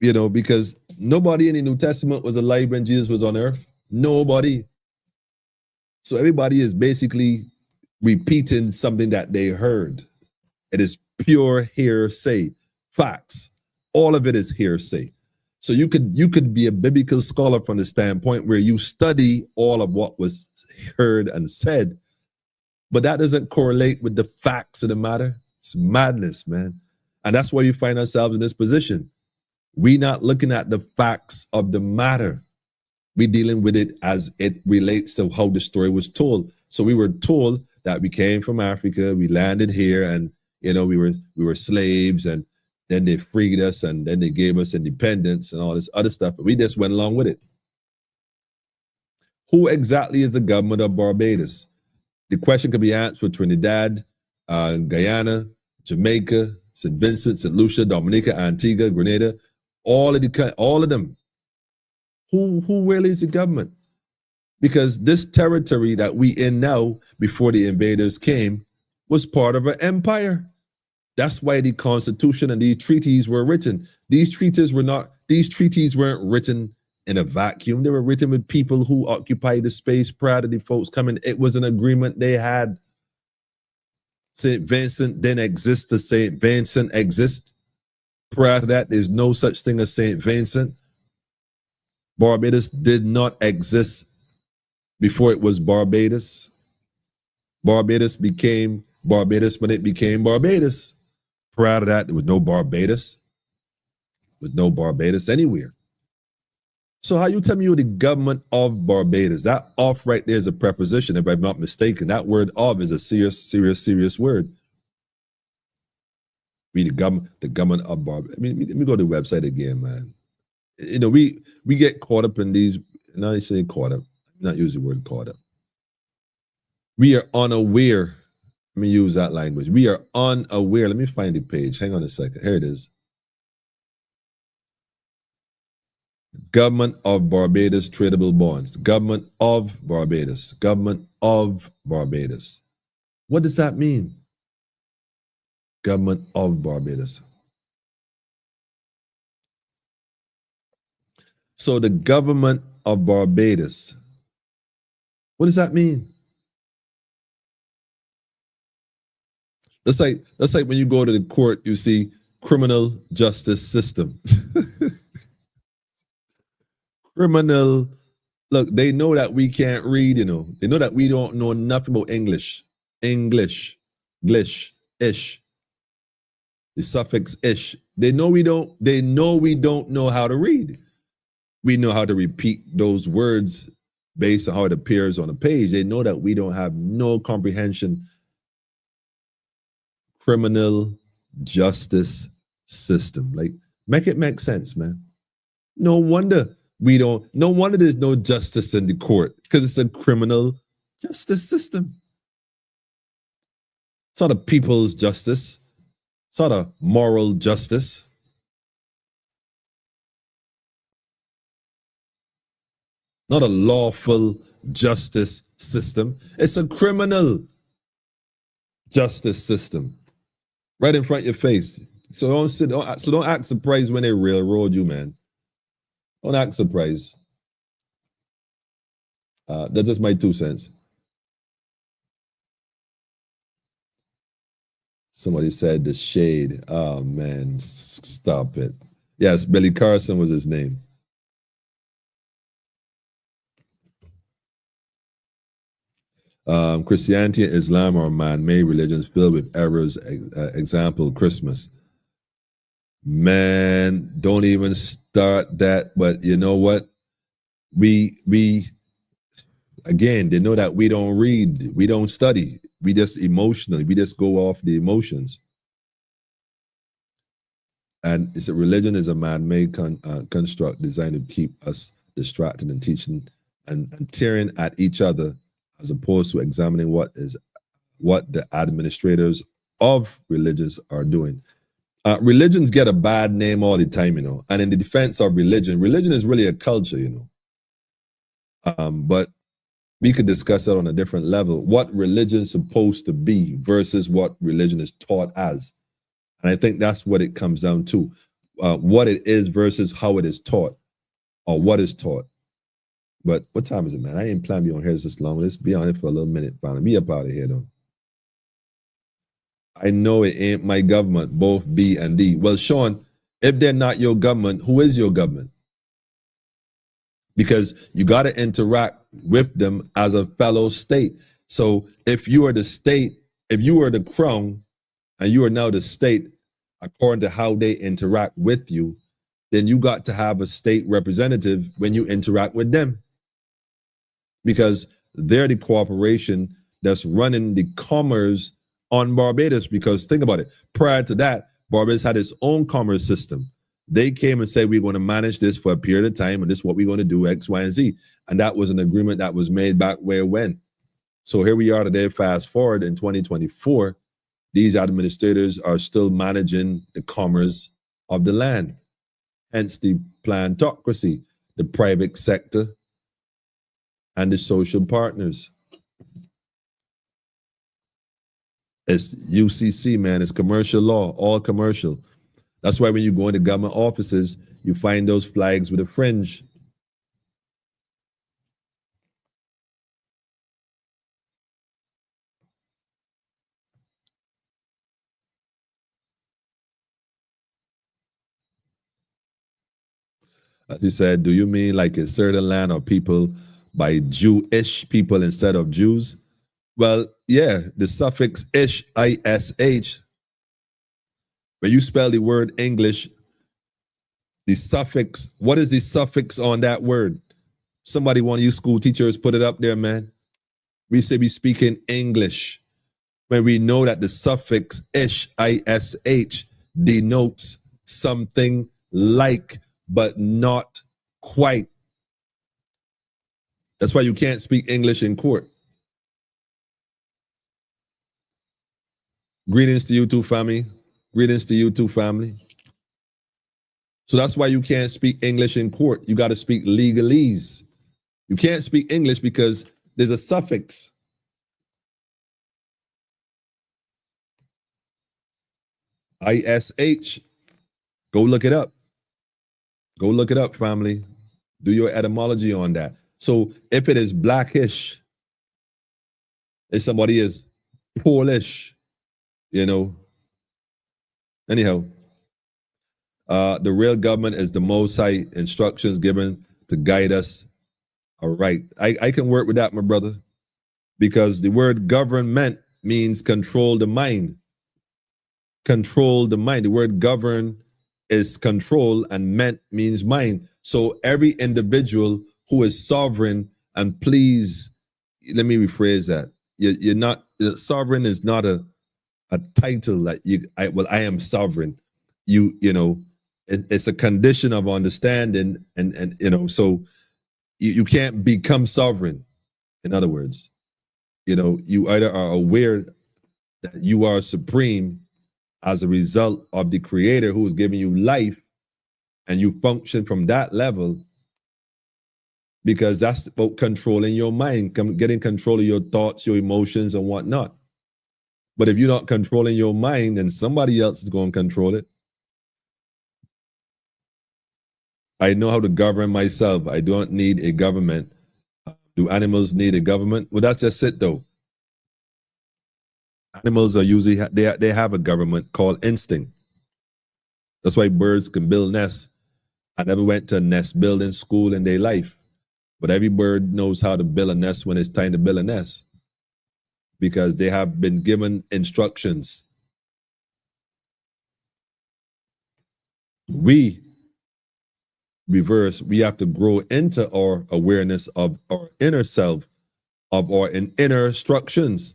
because nobody in the New Testament was alive when Jesus was on earth. Nobody. So everybody is basically repeating something that they heard. It is pure hearsay, facts. All of it is hearsay. So you could be a biblical scholar from the standpoint where you study all of what was heard and said, but that doesn't correlate with the facts of the matter. It's madness, man. And that's why you find ourselves in this position. We're not looking at the facts of the matter. We're dealing with it as it relates to how the story was told. So we were told that we came from Africa, we landed here, and we were slaves, and then they freed us, and then they gave us independence and all this other stuff. But we just went along with it. Who exactly is the government of Barbados? The question could be answered for Trinidad, Guyana, Jamaica, St. Vincent, St. Lucia, Dominica, Antigua, Grenada, all of them. Who really is the government? Because this territory that we in now, before the invaders came, was part of an empire. That's why the Constitution and these treaties were written. These treaties weren't written in a vacuum. They were written with people who occupied the space prior to the folks coming. It was an agreement they had. St. Vincent didn't exist to St. Vincent exist. Prior to that, there's no such thing as St. Vincent. Barbados did not exist before it was Barbados. Barbados became Barbados when it became Barbados. Prior to that, there was no Barbados. There was no Barbados anywhere. So how you tell me you're the government of Barbados? That "of" right there is a preposition, if I'm not mistaken. That word "of" is a serious word. We the government of Barbados. Let me go to the website again, man. We get caught up in these, and I say caught up, not use the word caught up. We are unaware Let me use that language. We are unaware. Let me find the page. Hang on a second. Here it is. Government of Barbados tradable bonds. Government of Barbados. Government of Barbados. What does that mean? Government of Barbados. So the government of Barbados. What does that mean? That's like when you go to the court, you see criminal justice system. Criminal, look, they know that we can't read, you know. They know that we don't know nothing about English. English, ish. The suffix ish. They know we don't know how to read. We know how to repeat those words based on how it appears on a page. They know that we don't have no comprehension. Criminal justice system. Like, make it make sense, man. No wonder there's no justice in the court, because it's a criminal justice system. It's not a people's justice. It's not a moral justice. Not a lawful justice system. It's a criminal justice system. Right in front of your face. So don't act surprised when they railroad you, man. Don't act surprised. That's just my 2 cents. Somebody said the shade. Oh man, stop it. Yes, Billy Carson was his name. Christianity and Islam are man-made religions filled with errors. Example, Christmas. Man, don't even start that. But you know what? We again, they know that we don't read, we don't study. We just emotionally, we just go off the emotions. And it's a religion is a man-made construct designed to keep us distracted and teaching and tearing at each other, as opposed to examining what the administrators of religions are doing. Religions get a bad name all the time, you know. And in the defense of religion is really a culture, you know. But we could discuss that on a different level. What religion is supposed to be versus what religion is taught as. And I think that's what it comes down to. What it is versus how it is taught, or what is taught. But what time is it, man? I ain't planning to be on here this long. Let's be on it for a little minute, finally. Be up out of here, though. I know it ain't my government, both B and D. Well, Sean, if they're not your government, who is your government? Because you got to interact with them as a fellow state. So if you are the state, if you are the crown, and you are now the state, according to how they interact with you, then you got to have a state representative when you interact with them. Because they're the corporation that's running the commerce on Barbados. Because think about it, prior to that, Barbados had its own commerce system. They came and said, we're going to manage this for a period of time, and this is what we're going to do, X, Y, and Z. And that was an agreement that was made back where when. So here we are today, fast forward in 2024, these administrators are still managing the commerce of the land. Hence the plantocracy, the private sector, and the social partners. It's UCC, man. It's commercial law, all commercial. That's why when you go into government offices, you find those flags with a fringe. As you said, do you mean like a certain land or people by Jewish people instead of Jews? Well, yeah, the suffix ish, I-S-H, when you spell the word English, the suffix, what is the suffix on that word? Somebody, one of you school teachers, put it up there, man. We say we speak in English, when we know that the suffix ish, I-S-H, denotes something like, but not quite. That's why you can't speak English in court. Greetings to you too, family. Greetings to you too, family. So that's why you can't speak English in court. You got to speak legalese. You can't speak English because there's a suffix. ISH. Go look it up. Go look it up, family. Do your etymology on that. So if it is blackish, if somebody is Polish, you know. Anyhow, the real government is the Most High, instructions given to guide us. All right. I can work with that, my brother, because the word government means control the mind. Control the mind. The word govern is control and ment means mind. So every individual who is sovereign, and please, let me rephrase that. You're not, sovereign is not a title that I am sovereign. You know, it's a condition of understanding, and you know, so you can't become sovereign. In other words, you know, you either are aware that you are supreme as a result of the creator who is giving you life, and you function from that level, because that's about controlling your mind, getting control of your thoughts, your emotions, and whatnot. But if you're not controlling your mind, then somebody else is going to control it. I know how to govern myself. I don't need a government. Do animals need a government? Well, that's just it, though. Animals are usually, they have a government called instinct. That's why birds can build nests. I never went to a nest building school in their life, but every bird knows how to build a nest when it's time to build a nest, because they have been given instructions. We reverse, we have to grow into our awareness of our inner self, of our inner instructions,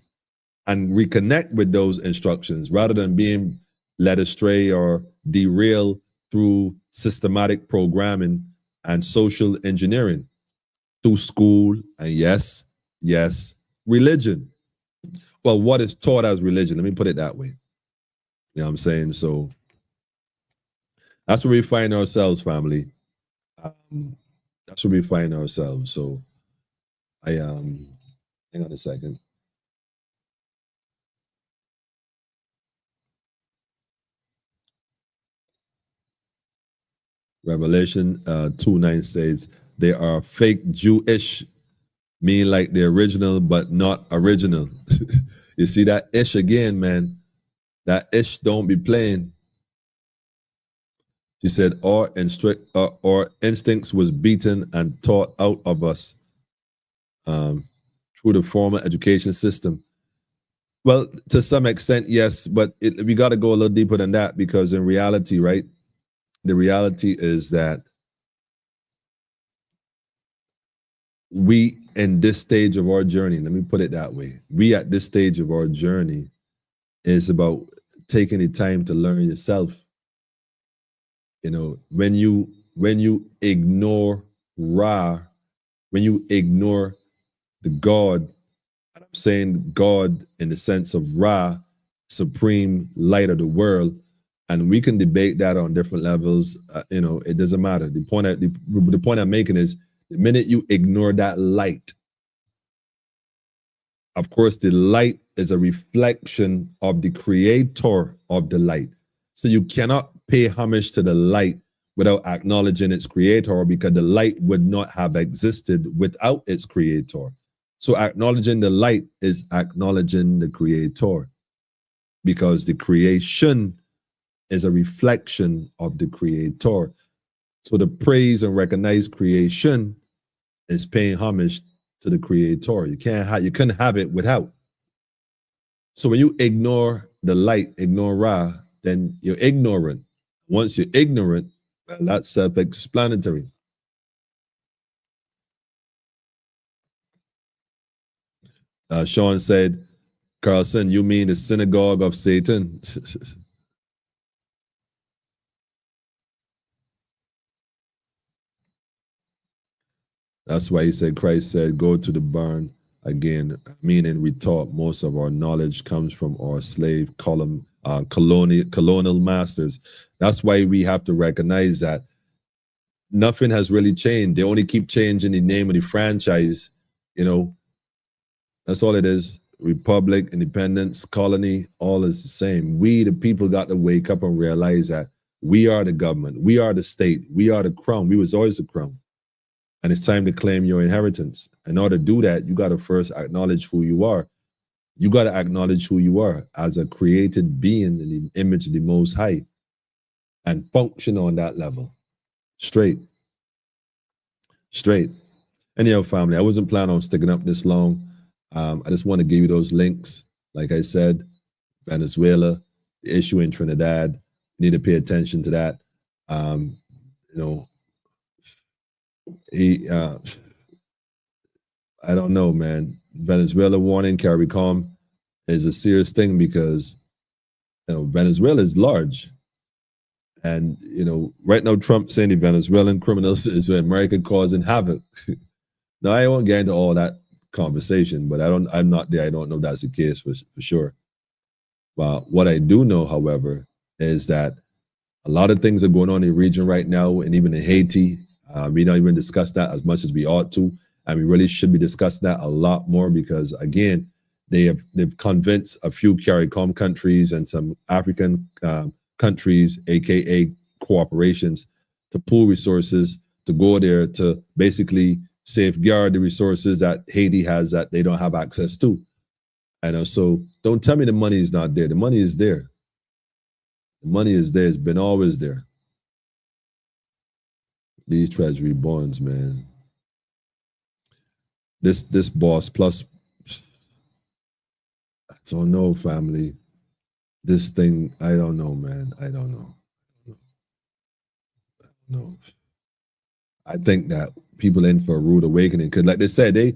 and reconnect with those instructions rather than being led astray or derailed through systematic programming and social engineering, through school, and yes, religion. Well, what is taught as religion? Let me put it that way. You know what I'm saying? So that's where we find ourselves, family. That's where we find ourselves. So hang on a second. Revelation 2:9 says they are fake Jewish, mean like the original but not original. You see that ish again, man. That ish don't be playing. She said our instincts was beaten and taught out of us through the formal education system. Well, to some extent, yes, but we got to go a little deeper than that, because in reality, right, the reality is that we, in this stage of our journey, let me put it that way, we at this stage of our journey is about taking the time to learn yourself. You know, when you ignore Ra, when you ignore the God, and I'm saying God in the sense of Ra, supreme light of the world, and we can debate that on different levels. You know, it doesn't matter. The point I'm making is, the minute you ignore that light, of course, the light is a reflection of the creator of the light. So you cannot pay homage to the light without acknowledging its creator, because the light would not have existed without its creator. So acknowledging the light is acknowledging the creator, because the creation is a reflection of the creator. So the praise and recognize creation is paying homage to the creator. You couldn't have it without. So when you ignore the light, ignore Ra, then you're ignorant. Once you're ignorant, well, that's self-explanatory. Sean said, Carlson, you mean the synagogue of Satan? That's why he said, Christ said, go to the barn Again, meaning we taught most of our knowledge comes from our slave colonial masters. That's why we have to recognize that nothing has really changed. They only keep changing the name of the franchise. You know, that's all it is. Republic, independence, colony, all is the same. We, the people, got to wake up and realize that we are the government. We are the state. We are the crown. We was always the crown. And it's time to claim your inheritance. In order to do that, you got to first acknowledge who you are. You got to acknowledge who you are as a created being in the image of the Most High and function on that level. Straight. Anyhow, family, I wasn't planning on sticking up this long. I just want to give you those links. Like I said, Venezuela, the issue in Trinidad, you need to pay attention to that. I don't know, man. Venezuela warning CARICOM is a serious thing because Venezuela is large. And right now Trump saying the Venezuelan criminals is America causing havoc. Now I won't get into all that conversation, but I'm not there. I don't know if that's the case for sure. But what I do know, however, is that a lot of things are going on in the region right now, and even in Haiti. We don't even discuss that as much as we ought to, and we really should be discussing that a lot more because, again, they've convinced a few CARICOM countries and some African countries, aka corporations, to pool resources to go there to basically safeguard the resources that Haiti has that they don't have access to. And so don't tell me the money is not there. The money is there. The money is there. It's been always there. These treasury bonds, man. This boss plus, I don't know, family. This thing, I don't know, man. I don't know. No. I think that people in for a rude awakening because, like they said, the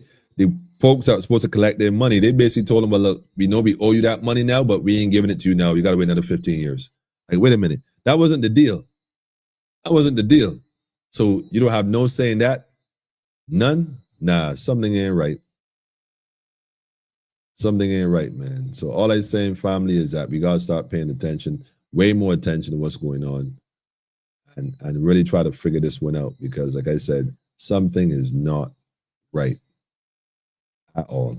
folks that were supposed to collect their money, they basically told them, well, look, we know we owe you that money now, but we ain't giving it to you now. You got to wait another 15 years. Like, wait a minute. That wasn't the deal. That wasn't the deal. So you don't have no say in that? None? Nah, something ain't right. Something ain't right, man. So all I'm saying, family, is that we got to start paying attention, way more attention to what's going on. And really try to figure this one out because, like I said, something is not right at all.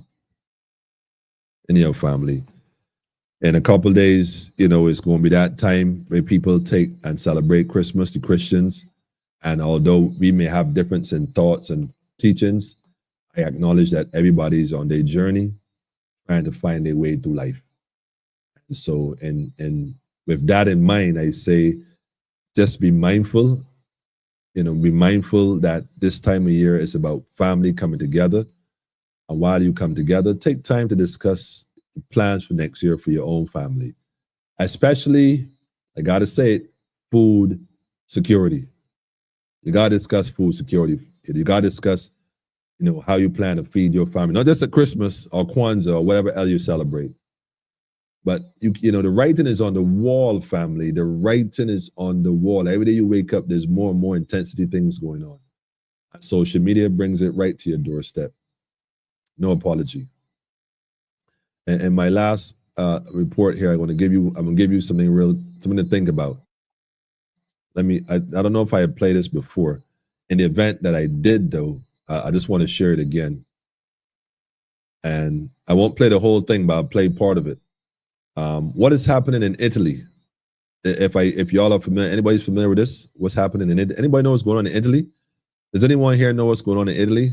Anyhow, family, in a couple of days, it's going to be that time where people take and celebrate Christmas, the Christians. And although we may have difference in thoughts and teachings, I acknowledge that everybody's on their journey trying to find their way through life. And so, and with that in mind, I say, just be mindful, be mindful that this time of year is about family coming together. And while you come together, take time to discuss plans for next year for your own family. Especially, I gotta say it, food security. You gotta discuss food security. You gotta discuss, how you plan to feed your family, not just at Christmas or Kwanzaa or whatever else you celebrate. But the writing is on the wall, family. The writing is on the wall. Every day you wake up, there's more and more intensity things going on. And social media brings it right to your doorstep. No apology. And my last report here, I'm gonna give you something to think about. I don't know if I had played this before. In the event that I did, though, I just want to share it again. And I won't play the whole thing, but I'll play part of it. What is happening in Italy? If y'all are familiar, anybody's familiar with this? What's happening in Italy? Anybody know what's going on in Italy? Does anyone here know what's going on in Italy?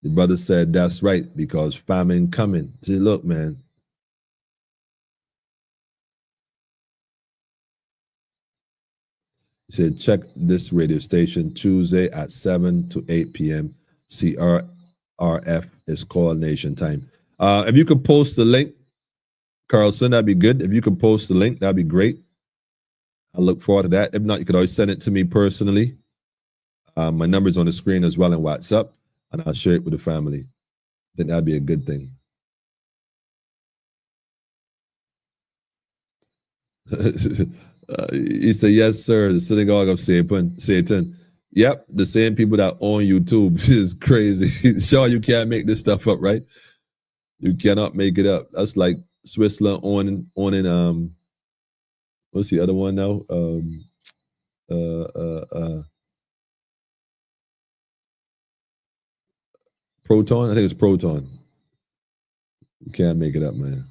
The brother said, that's right, because famine coming. See, look, man. He said, check this radio station Tuesday at 7 to 8 p.m. CRRF is called Nation Time. If you could post the link, Carlson, that'd be good. If you could post the link, that'd be great. I'll look forward to that. If not, you could always send it to me personally. My number's on the screen as well in WhatsApp, and I'll share it with the family. I think that'd be a good thing. He said, yes, sir, the synagogue of Satan. Yep, the same people that own YouTube is crazy. Sure, you can't make this stuff up, right? You cannot make it up. That's like Switzerland owning what's the other one now? Proton. I think it's Proton. You can't make it up, man.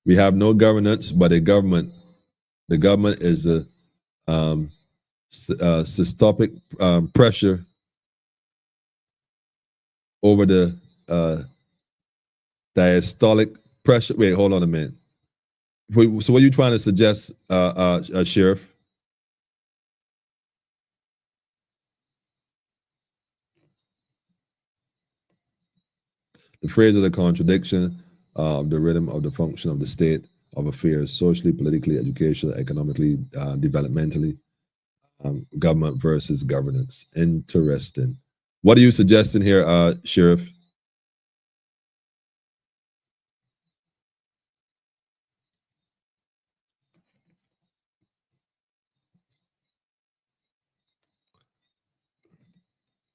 We have no governance, but the government is a systemic pressure over the diastolic pressure. Wait, hold on a minute. So what are you trying to suggest, Sheriff? The phrase of the contradiction of the rhythm of the function of the state of affairs, socially, politically, educationally, economically, developmentally, government versus governance. Interesting. What are you suggesting here, Sheriff?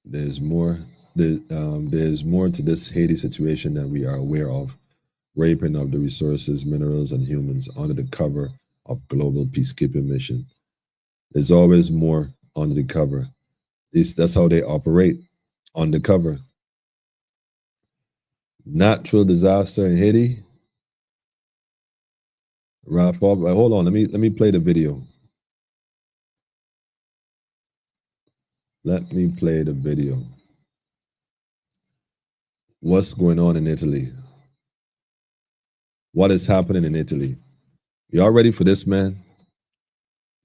There's more. There's more to this Haiti situation than we are aware of. Raping of the resources, minerals, and humans under the cover of global peacekeeping mission. There's always more under the cover. That's how they operate, undercover. Natural disaster in Haiti. Ralph, hold on. Let me play the video. Let me play the video. What's going on in Italy? What is happening in Italy? Y'all ready for this, man?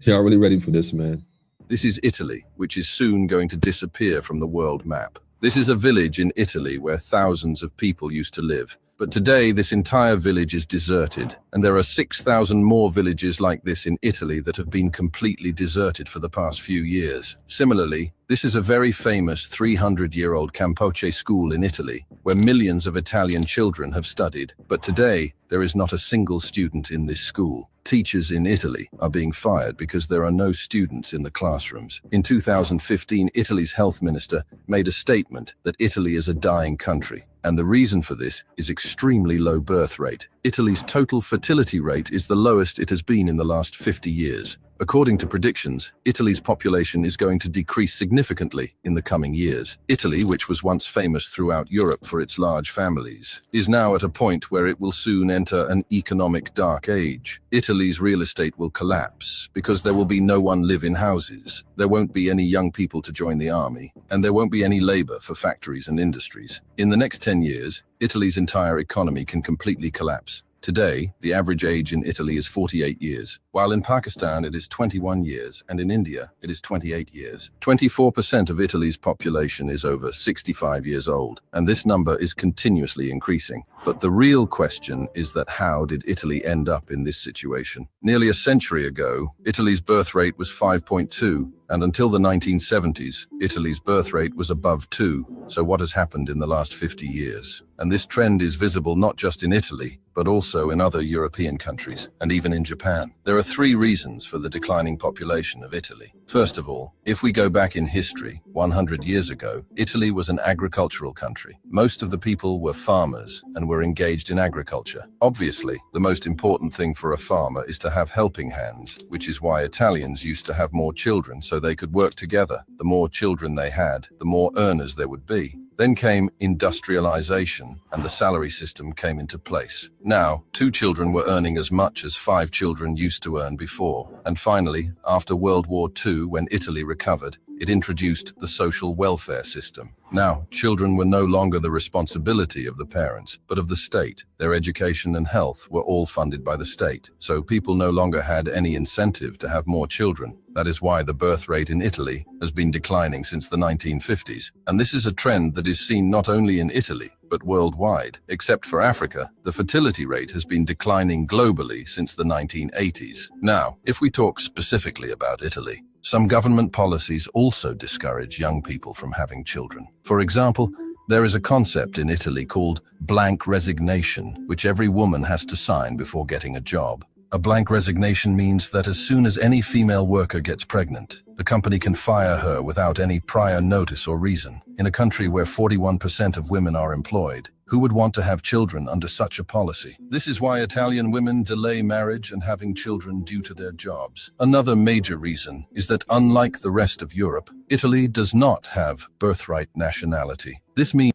Y'all really ready for this, man? This is Italy, which is soon going to disappear from the world map. This is a village in Italy where thousands of people used to live. But today, this entire village is deserted, and there are 6,000 more villages like this in Italy that have been completely deserted for the past few years. Similarly, this is a very famous 300-year-old Campoche school in Italy, where millions of Italian children have studied. But today, there is not a single student in this school. Teachers in Italy are being fired because there are no students in the classrooms. In 2015, Italy's health minister made a statement that Italy is a dying country. And the reason for this is extremely low birth rate. Italy's total fertility rate is the lowest it has been in the last 50 years. According to predictions, Italy's population is going to decrease significantly in the coming years. Italy, which was once famous throughout Europe for its large families, is now at a point where it will soon enter an economic dark age. Italy's real estate will collapse because there will be no one live in houses. There won't be any young people to join the army, and there won't be any labor for factories and industries. In the next 10 years, Italy's entire economy can completely collapse. Today, the average age in Italy is 48 years, while in Pakistan it is 21 years, and in India it is 28 years. 24% of Italy's population is over 65 years old, and this number is continuously increasing. But the real question is that how did Italy end up in this situation? Nearly a century ago, Italy's birth rate was 5.2, and until the 1970s, Italy's birth rate was above 2. So what has happened in the last 50 years? And this trend is visible not just in Italy, but also in other European countries, and even in Japan. There are 3 reasons for the declining population of Italy. First of all, if we go back in history, 100 years ago, Italy was an agricultural country. Most of the people were farmers and were engaged in agriculture. Obviously, the most important thing for a farmer is to have helping hands, which is why Italians used to have more children so they could work together. The more children they had, the more earners there would be. Then came industrialization, and the salary system came into place. Now, 2 children were earning as much as 5 children used to earn before. And finally, after World War II, when Italy recovered, it introduced the social welfare system. Now, children were no longer the responsibility of the parents, but of the state. Their education and health were all funded by the state, so people no longer had any incentive to have more children. That is why the birth rate in Italy has been declining since the 1950s. And this is a trend that is seen not only in Italy, but worldwide. Except for Africa, the fertility rate has been declining globally since the 1980s. Now, if we talk specifically about Italy, some government policies also discourage young people from having children. For example, there is a concept in Italy called blank resignation, which every woman has to sign before getting a job. A blank resignation means that as soon as any female worker gets pregnant, the company can fire her without any prior notice or reason. In a country where 41% of women are employed, who would want to have children under such a policy? This is why Italian women delay marriage and having children due to their jobs. Another major reason is that unlike the rest of Europe, Italy does not have birthright nationality. This means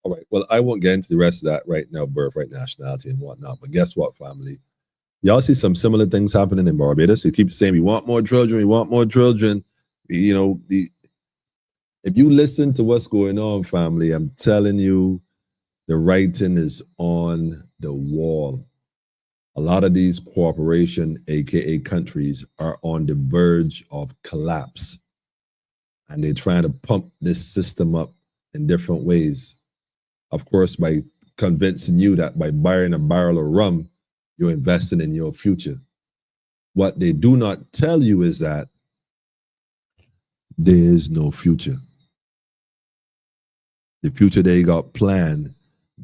All right. Well, I won't get into the rest of that right now, birthright nationality and whatnot. But guess what, family? Y'all see some similar things happening in Barbados. You keep saying we want more children, we want more children. You know, if you listen to what's going on, family, I'm telling you, the writing is on the wall. A lot of these corporations, aka countries, are on the verge of collapse. And they're trying to pump this system up in different ways. Of course, by convincing you that by buying a barrel of rum, you're investing in your future. What they do not tell you is that there is no future. The future they got planned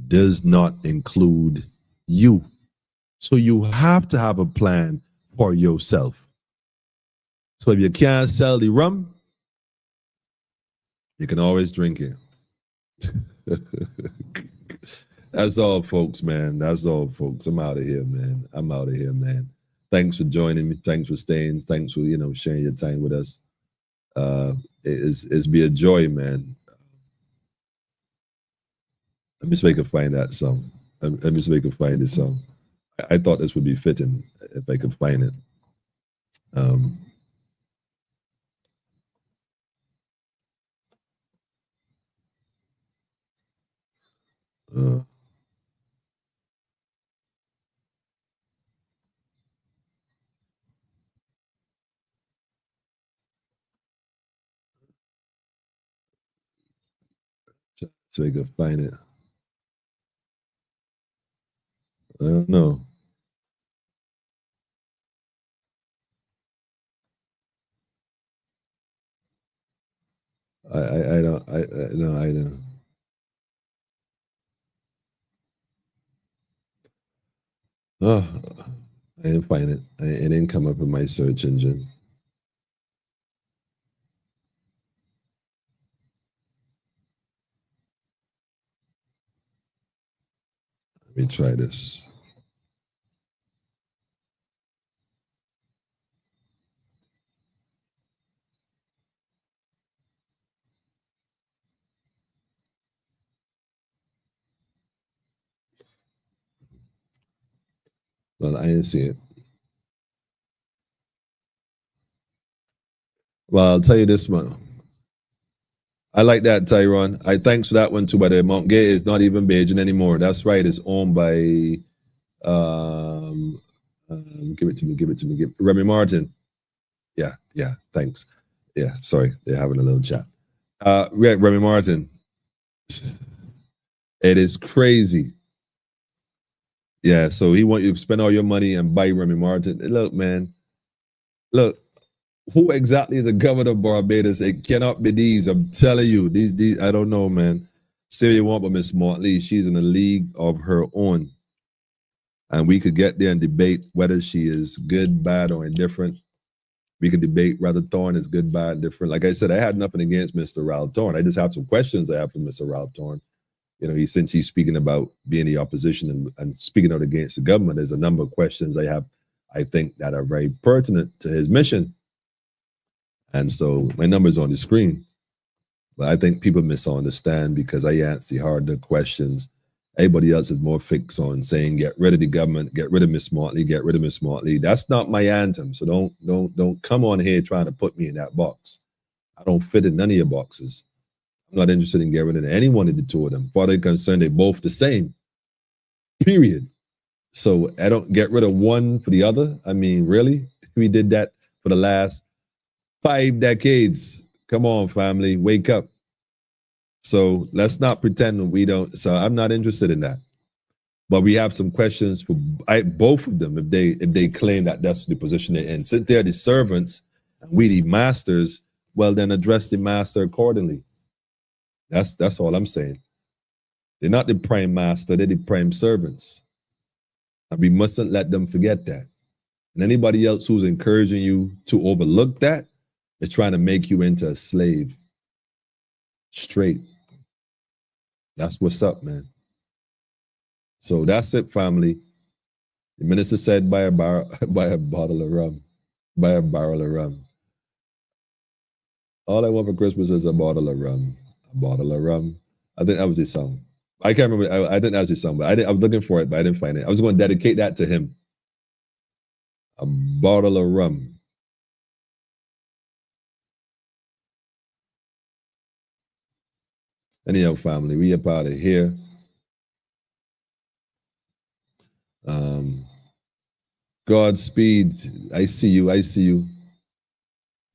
does not include you. So you have to have a plan for yourself. So if you can't sell the rum, you can always drink it. That's all, folks, man. That's all, folks. I'm out of here, man. I'm out of here, man. Thanks for joining me. Thanks for staying. Thanks for, sharing your time with us. It's be a joy, man. Let me see if I can find that song. Let me see if I can find this song. I thought this would be fitting if I could find it. So I could find it. I don't know. I don't. Oh, I didn't find it. It didn't come up in my search engine. Let me try this. Well, I didn't see it. Well, I'll tell you this one. I like that, Tyrone. Thanks for that one too. By the Mount Gay is not even Beijing anymore. That's right. It's owned by give it to me. Remy Martin. Yeah. Thanks. Yeah, sorry. They're having a little chat. Remy Martin. It is crazy. Yeah, so he want you to spend all your money and buy Remy Martin. Look, man. Look, who exactly is the governor of Barbados? It cannot be these. I'm telling you, these. I don't know, man. Say what you want, but Miss Motley, she's in a league of her own, and we could get there and debate whether she is good, bad, or indifferent. We could debate whether Thorne is good, bad, different. Like I said, I had nothing against Mr. Ralph Thorne. I just have some questions I have for Mr. Ralph Thorne. Since he's speaking about being the opposition and speaking out against the government, there's a number of questions I have, I think, that are very pertinent to his mission. And so my number's on the screen. But I think people misunderstand because I answer the harder questions. Everybody else is more fixed on saying, get rid of the government, get rid of Miss Motley, get rid of Miss Motley. That's not my anthem. So don't come on here trying to put me in that box. I don't fit in none of your boxes. I'm not interested in getting rid of any one of the two of them. For they're concerned, they're both the same. Period. So I don't get rid of one for the other. I mean, really? We did that for the last 5 decades. Come on, family, wake up. So let's not pretend that we don't. So I'm not interested in that. But we have some questions for both of them if they claim that that's the position they're in. Since they're the servants and we the masters, well then address the master accordingly. That's all I'm saying. They're not the prime master, they're the prime servants. And we mustn't let them forget that. And anybody else who's encouraging you to overlook that is trying to make you into a slave. Straight. That's what's up, man. So that's it, family. The minister said, buy a bottle of rum. Buy a barrel of rum. All I want for Christmas is a bottle of rum. A bottle of rum. I think that was his song. I can't remember. I think that was his song, but I was looking for it, but I didn't find it. I was going to dedicate that to him. A bottle of rum. Anyhow, family, we up out of here. Godspeed. I see you. I see you.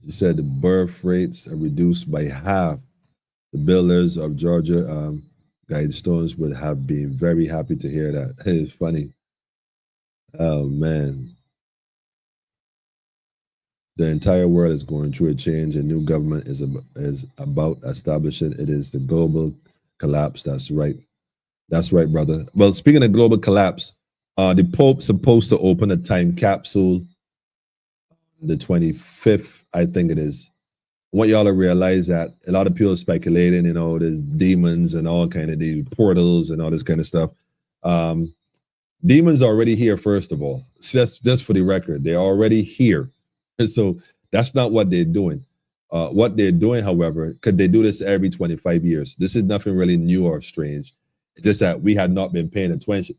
She said the birth rates are reduced by half. The builders of Georgia Guidestones would have been very happy to hear that. It's funny. Oh, man. The entire world is going through a change. A new government is about establishing. It is the global collapse. That's right. That's right, brother. Well, speaking of global collapse, the Pope's supposed to open a time capsule the 25th, I think it is. I want y'all to realize that a lot of people are speculating, you know, there's demons and all kind of the portals and all this kind of stuff. Demons are already here, first of all. Just for the record, they're already here. And so that's not what they're doing. What they're doing, however, could they do this every 25 years? This is nothing really new or strange. It's just that we had not been paying attention,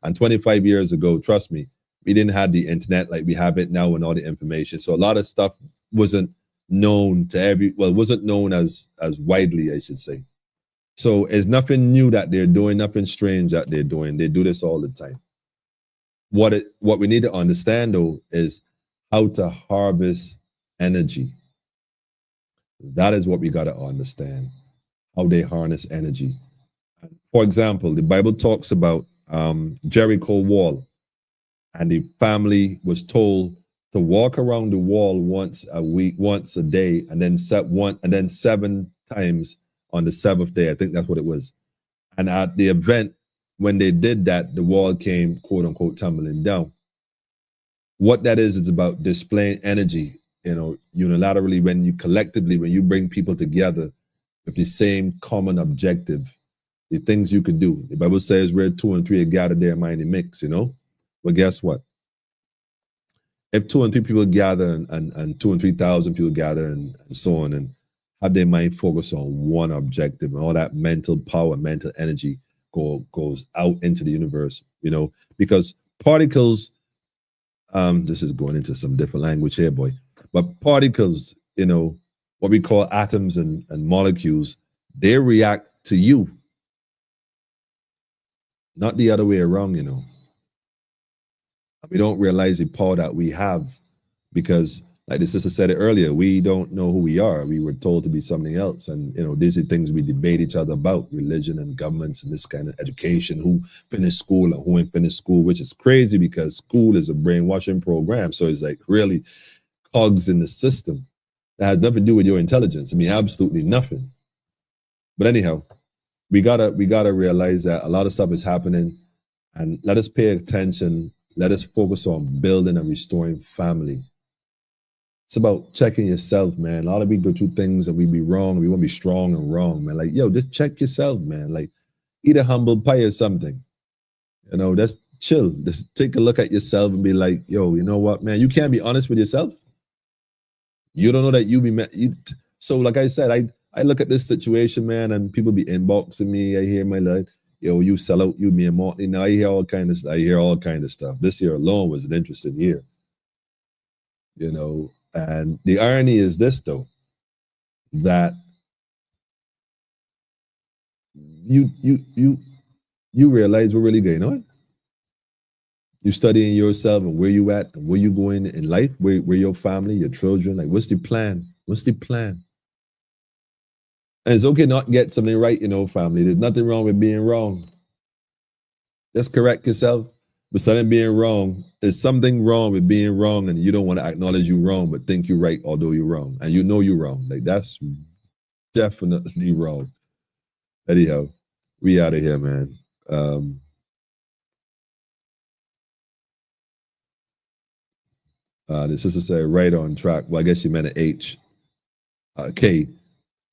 And 25 years ago, trust me, we didn't have the internet like we have it now and all the information. So a lot of stuff wasn't known to wasn't known as widely, I should say. So it's nothing new that they're doing, nothing strange that they're doing. They do this all the time. What we need to understand, though, is how to harvest energy. That is what we got to understand, how they harness energy. For example, the Bible talks about Jericho wall, and the family was told to walk around the wall once a week, once a day, and then 7 times on the seventh day. I think that's what it was. And at the event, when they did that, the wall came, quote unquote, tumbling down. What that is about displaying energy, you know, unilaterally, when you bring people together with the same common objective, the things you could do. The Bible says where 2 and 3 are gathered, their mighty mix, you know? Well, guess what? If 2 and 3 people gather and 2 and 3,000 people gather and so on, and have their mind focus on one objective, and all that mental power, mental energy goes out into the universe, you know, because particles, this is going into some different language here, boy, but particles, you know, what we call atoms and molecules, they react to you, not the other way around, you know. We don't realize the power that we have because, like the sister said it earlier, we don't know who we are. We were told to be something else. And, you know, these are things we debate each other about, religion and governments and this kind of education, who finished school and who ain't finished school, which is crazy because school is a brainwashing program. So it's like really cogs in the system that has nothing to do with your intelligence. I mean, absolutely nothing. But anyhow, we gotta realize that a lot of stuff is happening, and let us pay attention. Let us focus on building and restoring family. It's about checking yourself, man. A lot of we go through things and we be wrong. We want to be strong and wrong, man. Like, yo, just check yourself, man. Like, eat a humble pie or something. You know, just chill. Just take a look at yourself and be like, yo, you know what, man? You can't be honest with yourself. You don't know that you be met. So, like I said, I look at this situation, man, and people be inboxing me. I hear my life. Yo, you sell out, you me and Martin. Now I hear all kind of stuff. This year alone was an interesting year. You know, and the irony is this, though, that you realize we're really going on. You studying yourself and where you at and where you going in life, where your family, your children, like what's the plan? What's the plan? And it's okay not get something right, you know, family. There's nothing wrong with being wrong. Just correct yourself. But something being wrong, there's something wrong with being wrong, and you don't want to acknowledge you're wrong, but think you're right, although you're wrong. And you know you're wrong. Like, that's definitely wrong. Anyhow, we out of here, man. The sister said, right on track. Well, I guess she meant an H. K.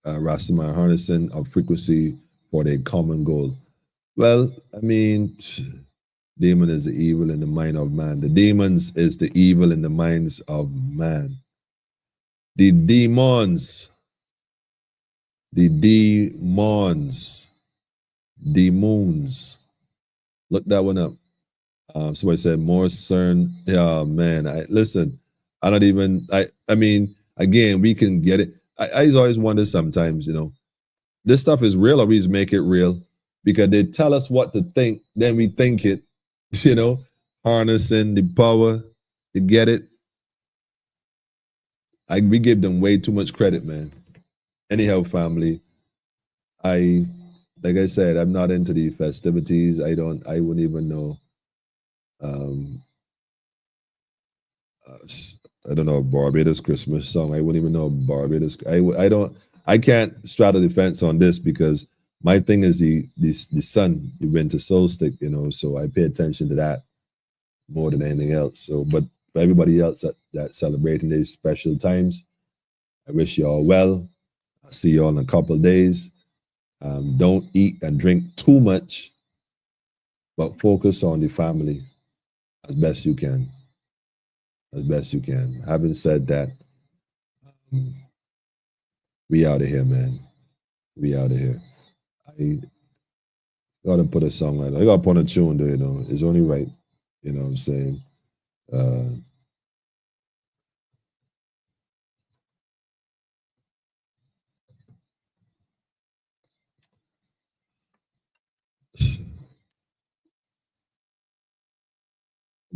Rastaman harnessing of frequency for their common goal. Well, I mean, demon is the evil in the mind of man. The demons is the evil in the minds of man. The demons. Look that one up. Somebody said more CERN. Yeah, man. I mean, again, we can get it. I always wonder sometimes, this stuff is real or we just make it real because they tell us what to think, then we think it, harnessing the power to get it. We give them way too much credit, man. Anyhow, family, like I said, I'm not into the festivities. I wouldn't even know. I don't know a Barbados Christmas song. I wouldn't even know Barbados. I can't straddle the fence on this because my thing is the sun, the winter solstice, so I pay attention to that more than anything else. So, but for everybody else that's celebrating these special times, I wish you all well. I'll see you all in a couple of days. Don't eat and drink too much, but focus on the family as best you can. Having said that, we out of here, man. We out of here. I gotta put a song like that. I gotta put a tune there, It's only right. You know what I'm saying? I'm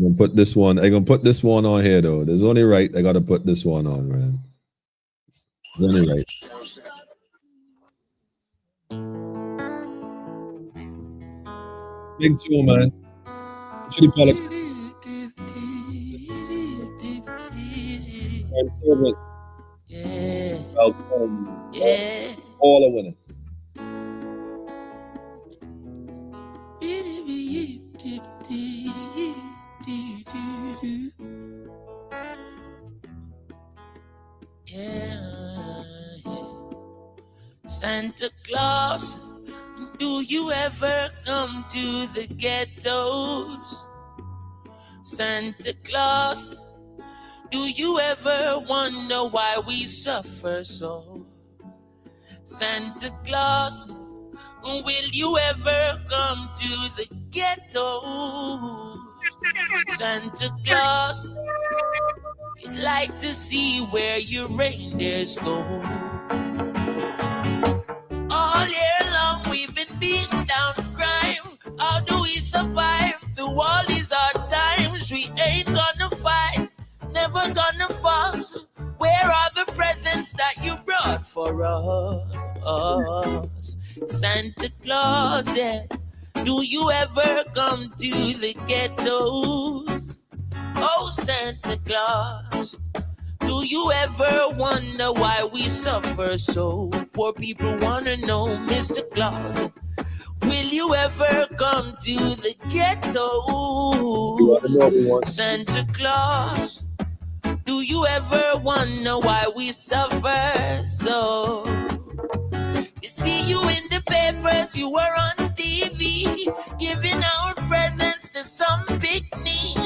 gonna put this one on here though. There's only right. I gotta put this one on, man. It's only right. Big tune, man. Chili Pollock. Yeah. All a winner. Santa Claus, do you ever come to the ghettos? Santa Claus, do you ever wonder why we suffer so? Santa Claus, will you ever come to the ghettos? Santa Claus, we'd like to see where your reindeers go. All year long we've been beating down crime. How do we survive through all these hard times? We ain't gonna fight, never gonna fuss. Where are the presents that you brought for us? Santa Claus, yeah. Do you ever come to the ghettos? Oh, Santa Claus, do you ever wonder why we suffer so? Poor people wanna know, Mr. Claus, will you ever come to the ghetto? Santa Claus, do you ever wonder why we suffer so? We see you in the papers, you were on TV, giving out presents to some picnic.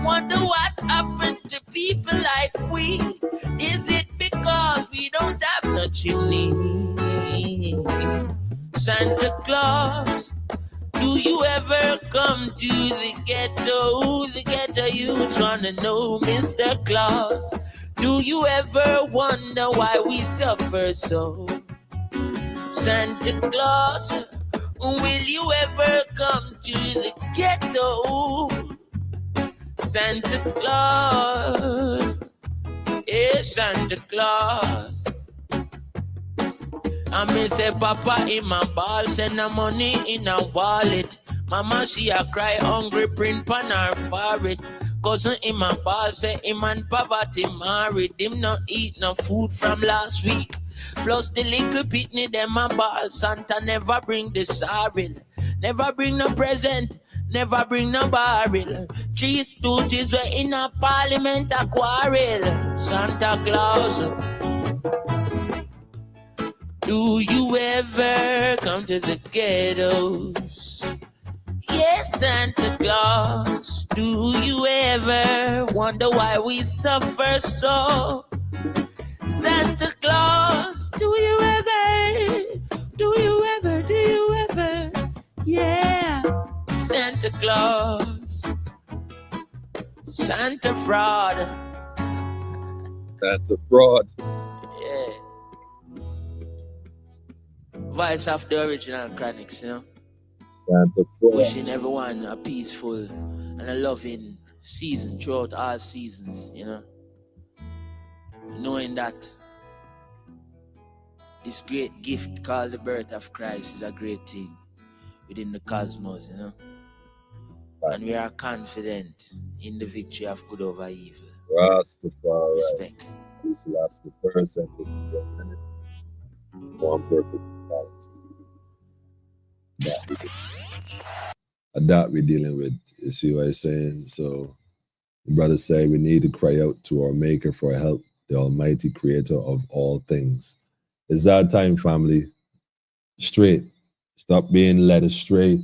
Wonder what happened to people like we? Is it because we don't have no chimney? Santa Claus, do you ever come to the ghetto? The ghetto youth wanna know, Mr. Claus. Do you ever wonder why we suffer so? Santa Claus, will you ever come to the ghetto? Santa Claus, yeah, Santa Claus. I may say Papa in my ball, send the money in a wallet. Mama she a cry hungry, print on her forehead. Cousin in my ball say him and poverty married. Him not eat no food from last week. Plus the little pitney them a ball. Santa never bring the sorry, never bring no present, never bring no barrel. Three stooges were in a parliament a quarrel. Santa Claus, do you ever come to the ghettos? Yes, Santa Claus, do you ever wonder why we suffer so? Santa Claus, do you ever, yeah, Santa Claus, Santa fraud. That's a fraud. Yeah. Voice of the original Chronics, you know. Santa fraud. Wishing everyone a peaceful and a loving season throughout all seasons, you know. Knowing that this great gift called the birth of Christ is a great thing within the cosmos, you know. And we are confident in the victory of good over evil. Rastafari. Respect. This last the first and one perfect balance. That we're dealing with. You see what I'm saying? So the brother said we need to cry out to our maker for help, the almighty creator of all things. It's that time, family. Straight. Stop being led astray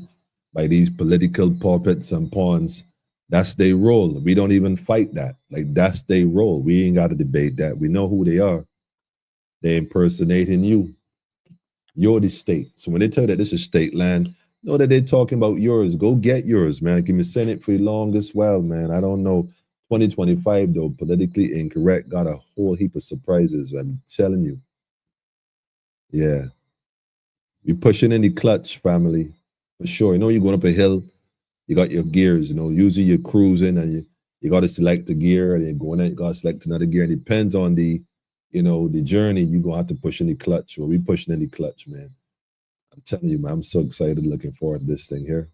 by these political puppets and pawns. That's their role. We don't even fight that. Like, that's their role. We ain't got to debate that. We know who they are. They're impersonating you. You're the state. So when they tell you that this is state land, know that they're talking about yours. Go get yours, man. Give me Senate for the longest while, man. I don't know. 2025, though, politically incorrect, got a whole heap of surprises. I'm telling you. Yeah. You're pushing in the clutch, family. For sure. You know, you're going up a hill, you got your gears, you know, usually you're cruising and you got to select the gear and you're going out, you got to select another gear. It depends on the, you know, the journey. You're going to have to push in the clutch. Well, we pushing in the clutch, man. I'm telling you, man, I'm so excited, looking forward to this thing here.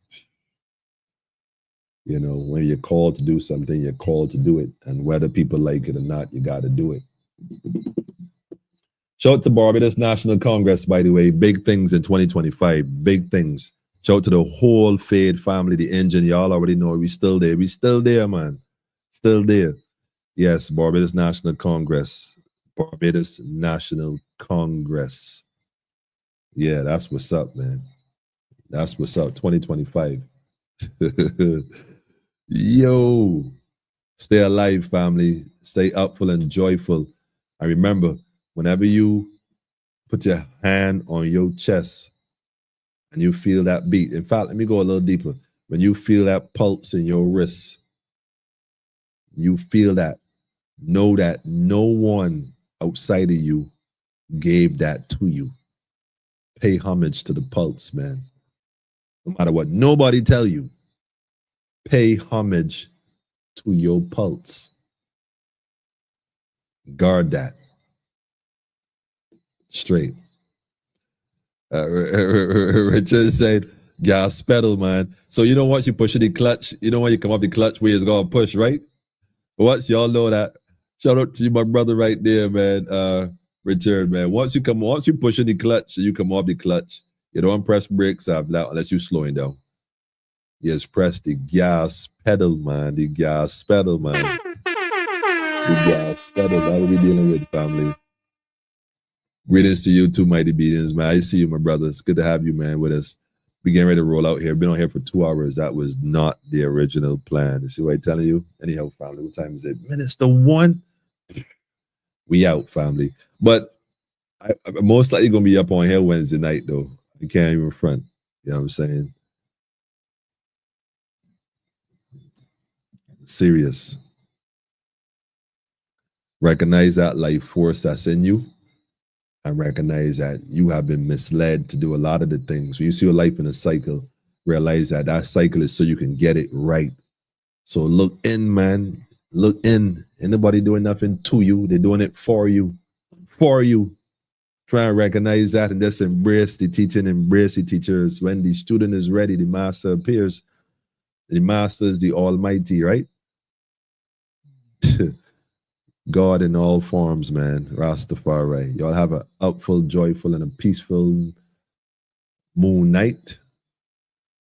You know, when you're called to do something, you're called to do it. And whether people like it or not, you got to do it. Shout out to Barbados National Congress, by the way. Big things in 2025. Big things. Shout out to the whole Fade family, the engine. Y'all already know we still there. We still there, man. Still there. Yes, Barbados National Congress. Barbados National Congress. Yeah, that's what's up, man. That's what's up. 2025. Yo. Stay alive, family. Stay upful and joyful. And remember, whenever you put your hand on your chest and you feel that beat, in fact, let me go a little deeper. When you feel that pulse in your wrist, you feel that, know that no one outside of you gave that to you. Pay homage to the pulse, man. No matter what nobody tell you, pay homage to your pulse. Guard that. Straight. Richard said, gas pedal, man. So you know once you push the clutch, you know when you come up the clutch where it's gonna push, right? But once y'all know that, shout out to you, my brother right there, man. Richard, man. Once you push in the clutch, you come off the clutch. You don't press brakes unless you're slowing down. Yes, press the gas pedal, man. The gas pedal, man. The gas pedal. That's what we're dealing with, family. Greetings to you too, mighty beatings, man. I see you, my brother. It's good to have you, man, with us. We're getting ready to roll out here. Been on here for 2 hours. That was not the original plan. You see what I'm telling you? Anyhow, family, what time is it? Minister 1. We out, family. But I'm most likely going to be up on here Wednesday night, though. I can't even front. You know what I'm saying? Serious. Recognize that life force that's in you. And recognize that you have been misled to do a lot of the things. When you see your life in a cycle, realize that that cycle is so you can get it right. So look in, man. Look in. Ain't nobody doing nothing to you. They're doing it for you. For you. Try and recognize that and just embrace the teaching, embrace the teachers. When the student is ready, the master appears. The master is the Almighty, right? God in all forms, man. Rastafari. Y'all have a upful, joyful, and a peaceful moon night.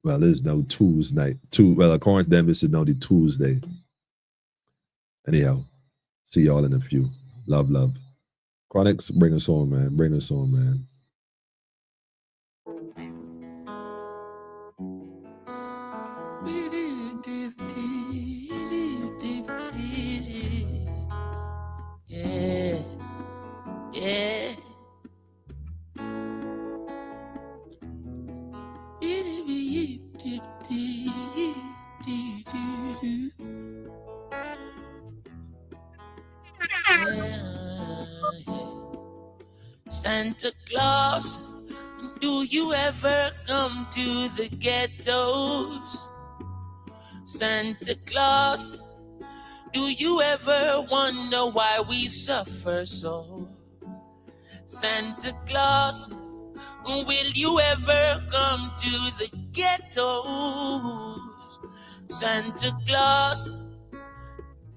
Well, it's now Tuesday. Well, according to them, this is now the Tuesday. Anyhow, see y'all in a few. Love, love. Chronics, bring us on, man. Bring us on, man. Yeah, yeah. Santa Claus, do you ever come to the ghettos? Santa Claus, do you ever wonder why we suffer so? Santa Claus, will you ever come to the ghettos? Santa Claus,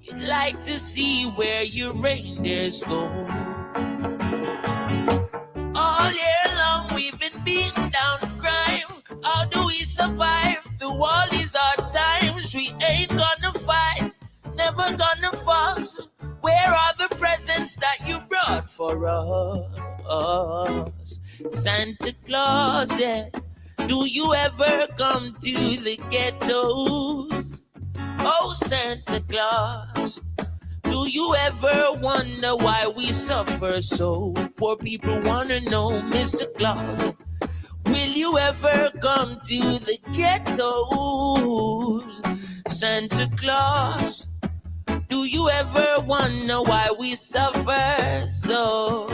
you'd like to see where your reindeers go. All year long we've been beating down crime. How do we survive through all these hard times? We ain't gonna fight, never gonna fuss. Where are the presents that you brought for us? Santa Claus, yeah. Do you ever come to the ghettos? Oh, Santa Claus, do you ever wonder why we suffer so? Poor people wanna know, Mr. Claus, will you ever come to the ghettos? Santa Claus, do you ever wonder why we suffer so?